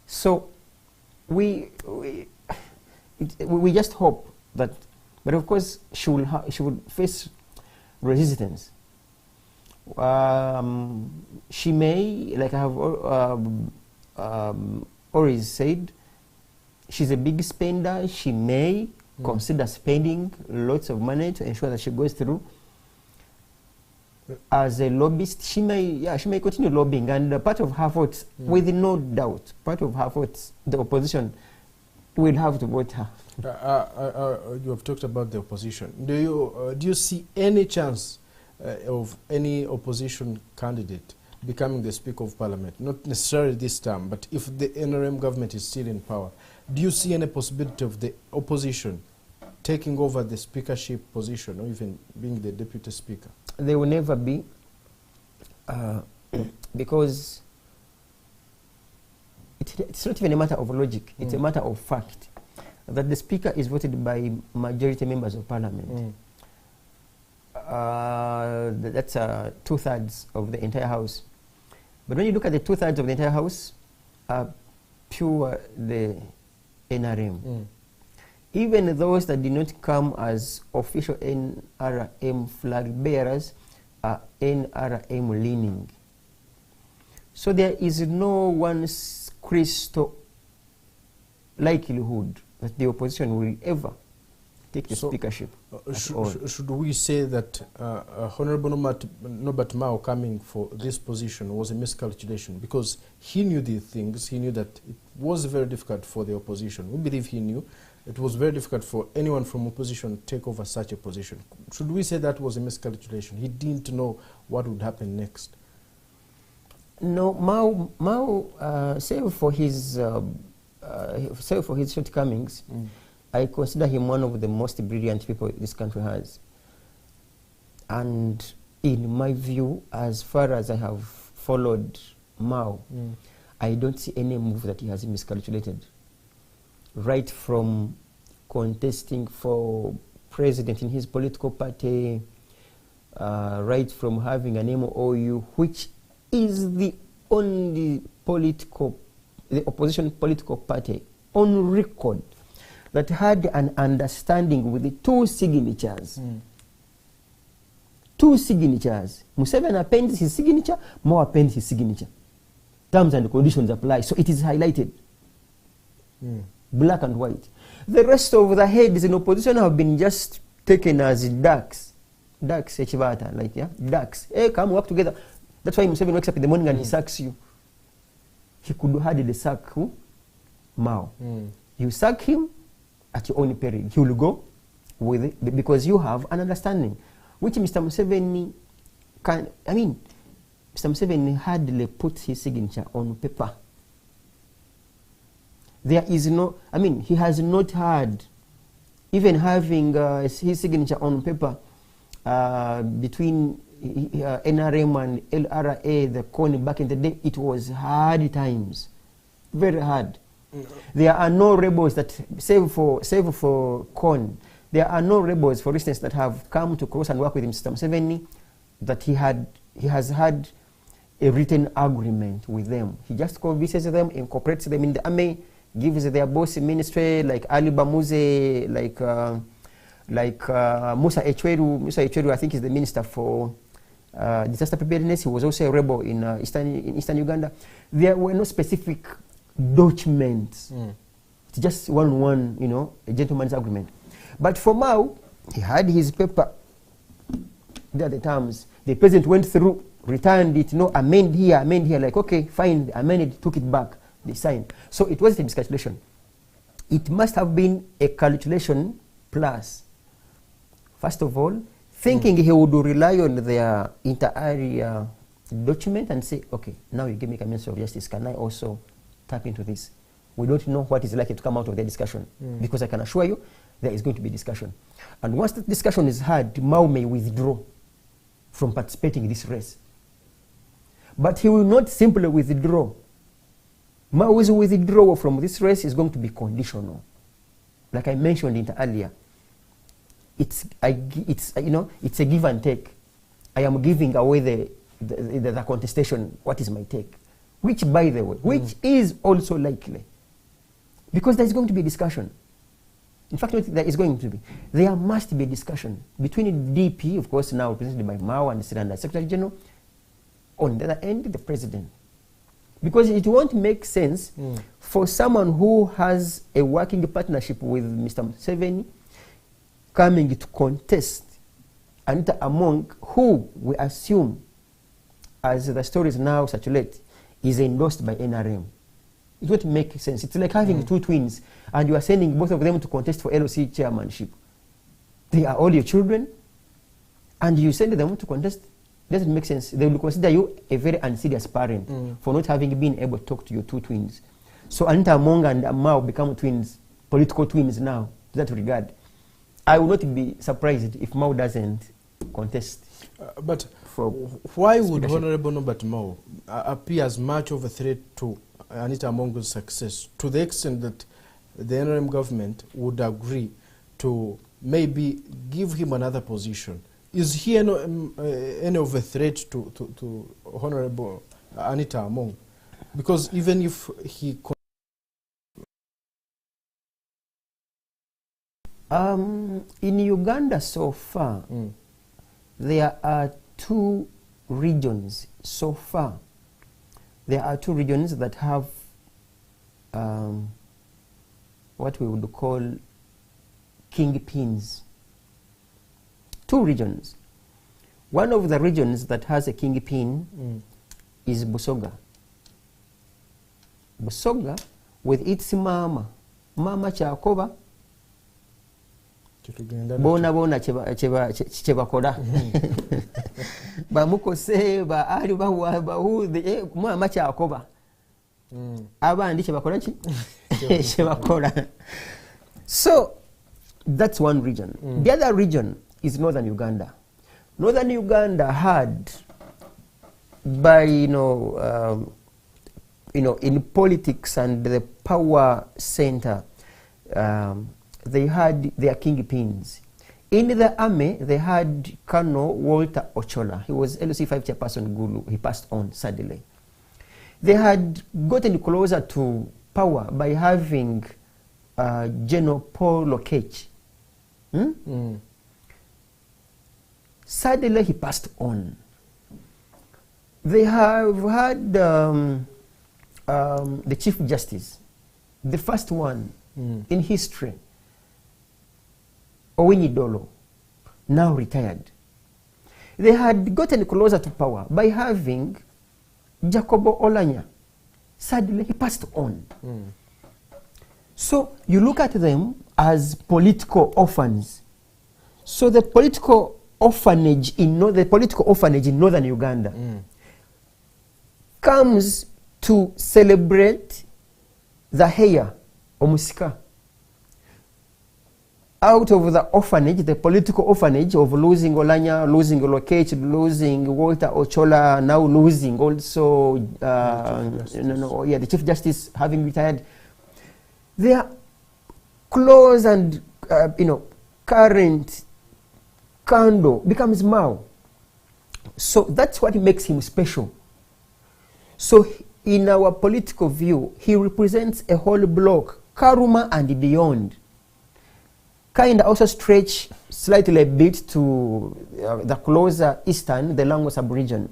So we just hope that, but of course she would face resistance. She may, like I have always said, she's a big spender. She may consider spending lots of money to ensure that she goes through. As a lobbyist, she may continue lobbying, and part of her votes, with no doubt, part of her votes, the opposition will have to vote her. You have talked about the opposition. Do you see any chance of any opposition candidate becoming the Speaker of Parliament, not necessarily this term, but if the NRM government is still in power, do you see any possibility of the opposition taking over the speakership position or even being the deputy speaker? There will never be, because it's not even a matter of logic, it's a matter of fact that the speaker is voted by majority members of parliament. That's 2/3 of the entire house. But when you look at the 2/3 of the entire house, pure the NRM. Even those that did not come as official NRM flag bearers are NRM leaning. So there is no one crystal likelihood that the opposition will ever take the speakership. Should we say that Honorable Norbert Mao coming for this position was a miscalculation? Because he knew these things, he knew that it was very difficult for the opposition. We believe he knew it was very difficult for anyone from opposition to take over such a position. Should we say that was a miscalculation? He didn't know what would happen next. No, Mao save for his shortcomings, I consider him one of the most brilliant people this country has. And in my view, as far as I have followed Mao, I don't see any move that he has miscalculated. Right from contesting for president in his political party, right from having an MOU, which is the only the opposition political party on record that had an understanding with the two signatures. Two signatures. Museveni appends his signature, Mao appends his signature. Terms and conditions apply, so it is highlighted. Black and white. The rest of the heads in opposition have been just taken as ducks. Ducks, like, yeah, ducks. Hey, come work together. That's why Museveni wakes up in the morning and he sacks you. He could hardly sack who? Mao. You sack him at your own peril. He will go with it because you have an understanding, which Mr. Museveni can. I mean, Mr. Museveni hardly put his signature on paper. There is no. I mean, he has not had even having his signature on paper between NRM and LRA, the CON back in the day. It was hard times, very hard. There are no rebels that, save for CON, there are no rebels, for instance, that have come to cross and work with Mr. Museveni that he has had a written agreement with them. He just convinces them, incorporates them in the army, gives their boss ministry, like Ali Bamuze, like Musa Echweru. Musa Echweru, I think, is the minister for disaster preparedness. He was also a rebel in Eastern Uganda. There were no specific documents. It's just one, a gentleman's agreement. But for Mao, he had his paper. There are the terms. The president went through, returned it, amend here, like, okay, fine, amended, took it back, they signed. So it wasn't a miscalculation. It must have been a calculation plus, first of all, thinking he would rely on their inter-area document and say, okay, now you give me a Minister of Justice, can I also tap into this? We don't know what is likely to come out of their discussion, because I can assure you there is going to be discussion. And once the discussion is had, Mao may withdraw from participating in this race. But he will not simply withdraw. Mao's withdrawal from this race is going to be conditional. Like I mentioned earlier, it's a give and take. I am giving away the contestation. What is my take? Which, by the way, which is also likely, because there is going to be discussion. In fact, there is going to be. There must be a discussion between the DP, of course, now represented by Mao and the Secretary General, on the other end, the President. Because it won't make sense for someone who has a working partnership with Mr. Museveni coming to contest and among who we assume, as the stories now circulate, is endorsed by NRM. It won't make sense. It's like having two twins and you are sending both of them to contest for LOC chairmanship. They are all your children and you send them to contest doesn't make sense. They will consider you a very unserious parent for not having been able to talk to your two twins. So Anita Among and Mao become twins, political twins now, to that regard. I will not be surprised if Mao doesn't contest. But why would Honorable Norbert Mao appear as much of a threat to Anita Among's success, to the extent that the NRM government would agree to maybe give him another position? Is he any of a threat to Honorable Anita Among? Because even if he... in Uganda so far, there are two regions so far. There are two regions that have what we would call kingpins. Two regions. One of the regions that has a kingpin is Busoga. Busoga, with its Mama Chakoba, bona chebakola bamukose ba ali bahude Mama Chakoba abandi chebakola ki chebakola. So that's one region. The other region is northern Uganda. Northern Uganda had, by in politics and the power center, they had their kingpins. In the army, they had Colonel Walter Ochola. He was LC5 chairperson Gulu. He passed on suddenly. They had gotten closer to power by having General Paul Lokech. Sadly, he passed on. They have had the Chief Justice, the first one in history, Owini Dolo, now retired. They had gotten closer to power by having Jacobo Olanya. Sadly, he passed on. So you look at them as political orphans. So the political orphanage in northern Uganda comes to celebrate the heir Omusika. Out of the orphanage, the political orphanage of losing Olanya, losing Lokech, losing Walter Ochola, now losing also the Chief Justice having retired. Their close and current Kando becomes Mao. So that's what makes him special. So in our political view, he represents a whole block, Karuma and beyond. Kind of also stretch slightly a bit to the closer eastern, the Lango sub-region,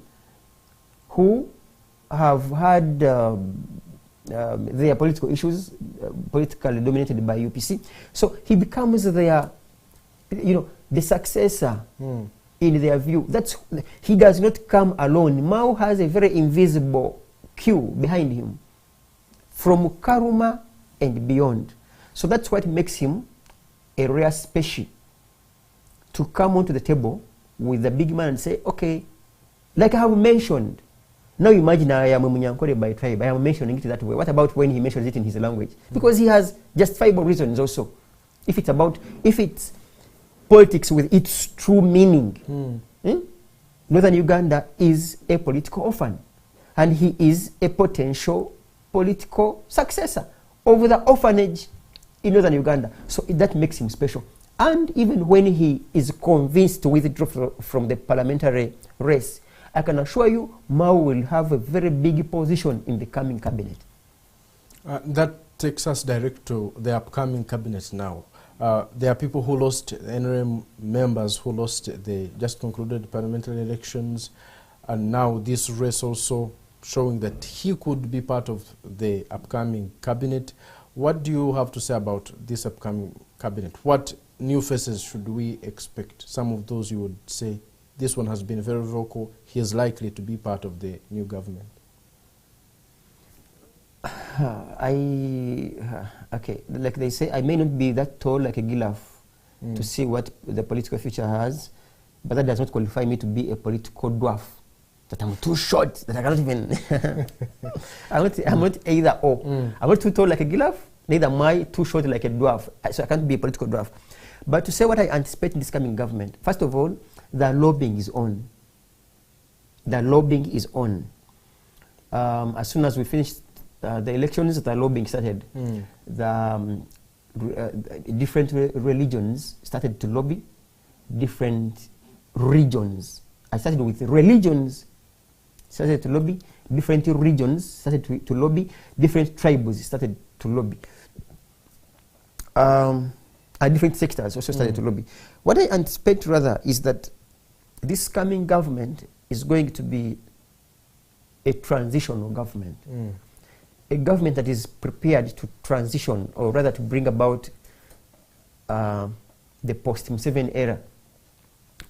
who have had their political issues politically dominated by UPC. So he becomes their, the successor in their view. He does not come alone. Mao has a very invisible queue behind him from Karuma and beyond. So that's what makes him a rare species to come onto the table with the big man and say, okay, like I have mentioned, now imagine I am a Munyankore by tribe, I am mentioning it that way. What about when he mentions it in his language? Because he has justifiable reasons also. If it's politics with its true meaning, Northern Uganda is a political orphan, and he is a potential political successor of the orphanage in Northern Uganda. So that makes him special. And even when he is convinced to withdraw from the parliamentary race, I can assure you Mao will have a very big position in the coming cabinet. That takes us direct to the upcoming cabinet now. There are people who lost, NRM members who lost the just concluded parliamentary elections, and now this race also showing that he could be part of the upcoming cabinet. What do you have to say about this upcoming cabinet? What new faces should we expect? Some of those you would say, this one has been very vocal, he is likely to be part of the new government. Okay, like they say, I may not be that tall like a giraffe to see what the political future has. but that does not qualify me to be a political dwarf. That I'm too short, that I cannot even. I'm not either or. I'm not too tall like a giraffe, neither am I too short like a dwarf. So I can't be a political dwarf. But to say what I anticipate in this coming government, first of all, the lobbying is on. The lobbying is on. As soon as we finished the elections, the lobbying started. Different religions started to lobby. Different regions. I started with religions, started to lobby. Different regions started to lobby. Different tribes started to lobby. And different sectors also started to lobby. What I anticipate rather is that this coming government is going to be a transitional government. A government that is prepared to transition, or rather to bring about the post-Museveni era.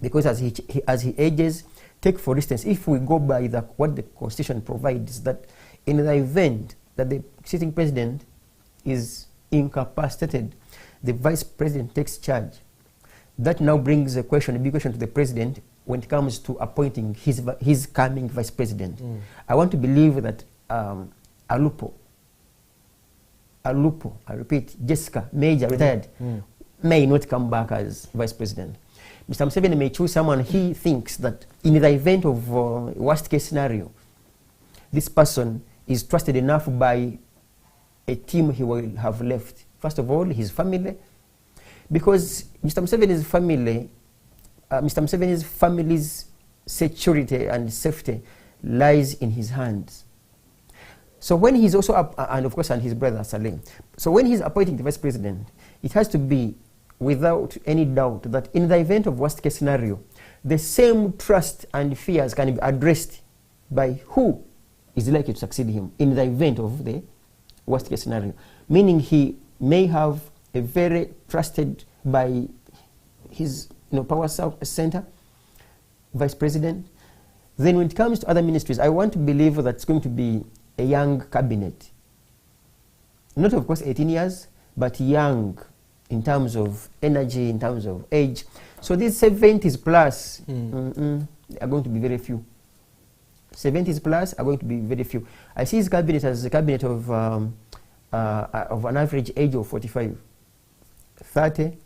Because as he ages, take for instance, if we go by what the Constitution provides, that in the event that the sitting president is incapacitated, the vice president takes charge. That now brings a big question to the president when it comes to appointing his coming vice president. I want to believe that Alupo, I repeat, Jessica, Major, retired, may not come back as vice president. Mr. Museveni may choose someone he thinks that in the event of worst case scenario, this person is trusted enough by a team he will have left. First of all, his family, because Mr. Museveni's family's security and safety lies in his hands. So when he's also and of course, and his brother Salim. So when he's appointing the vice president, it has to be without any doubt that in the event of worst case scenario, the same trust and fears can be addressed by who is likely to succeed him in the event of the worst case scenario. Meaning he may have a very trusted by his power center vice president. Then when it comes to other ministries, I want to believe that it's going to be a young cabinet. Not of course 18 years, but young in terms of energy, in terms of age. So these 70s plus are going to be very few. 70s plus are going to be very few. I see his cabinet as a cabinet of an average age of 45, 30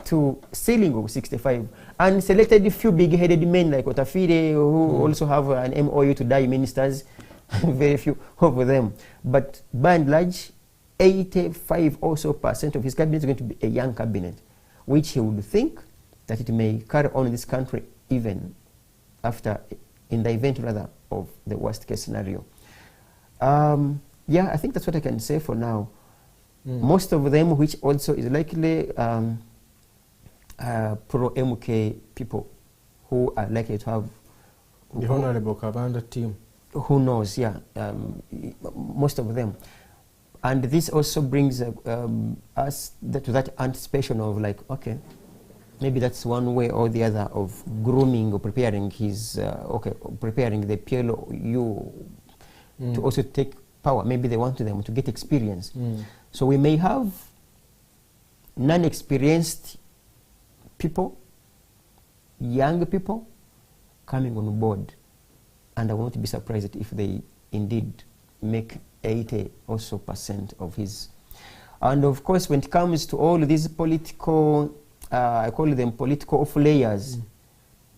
to ceiling of 65. And selected a few big-headed men like Otafire, who also have an MOU to die ministers, very few of them. But by and large, 85% also of his cabinet is going to be a young cabinet, which he would think that it may carry on in this country even after, in the event rather, of the worst case scenario. Yeah, I think that's what I can say for now. Most of them, which also is likely pro-MK people who are likely to have the Honorable Kabanda team. Who knows, yeah, most of them. And this also brings us to that anticipation of like, okay, maybe that's one way or the other of grooming or preparing his, preparing the PLU to also take power. Maybe they want them to get experience. So we may have non-experienced people, young people coming on board. And I won't be surprised if they indeed make 80% also of his. And of course, when it comes to all these political, I call them political off-layers,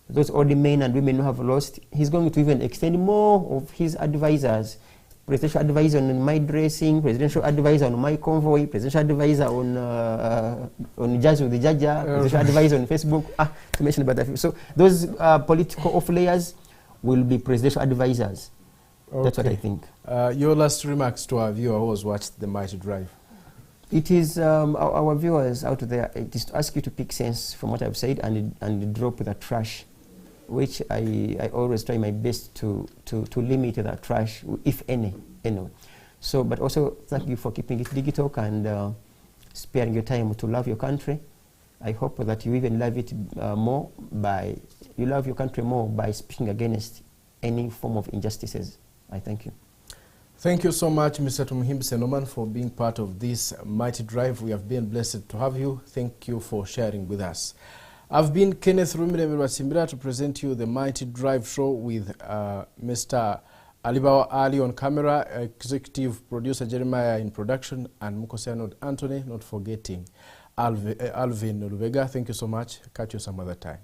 those old men and women who have lost, he's going to even extend more of his advisors. Presidential advisor on my dressing, presidential advisor on my convoy, presidential advisor on Jazz with the Jaja, presidential advisor on Facebook, to mention about that. So those political off-layers will be presidential advisors. Okay. That's what I think. Your last remarks to our viewer who has watched the Mighty Drive. It is our viewers out there, it is to ask you to pick sense from what I've said and drop the trash, which I always try my best to limit the trash, if any. So, but also thank you for keeping it digital and sparing your time to love your country. I hope that you even love it more you love your country more by speaking against any form of injustices. I thank you. Thank you so much, Mr. Tumuhimbise Norman, for being part of this Mighty Drive. We have been blessed to have you. Thank you for sharing with us. I've been Keneth Rubatsimbira to present you the Mighty Drive Show with Mr. Alibawa Ali on camera, executive producer Jeremiah in production, and Mukosiano Anthony, not forgetting Alvin Lubega. Thank you so much. Catch you some other time.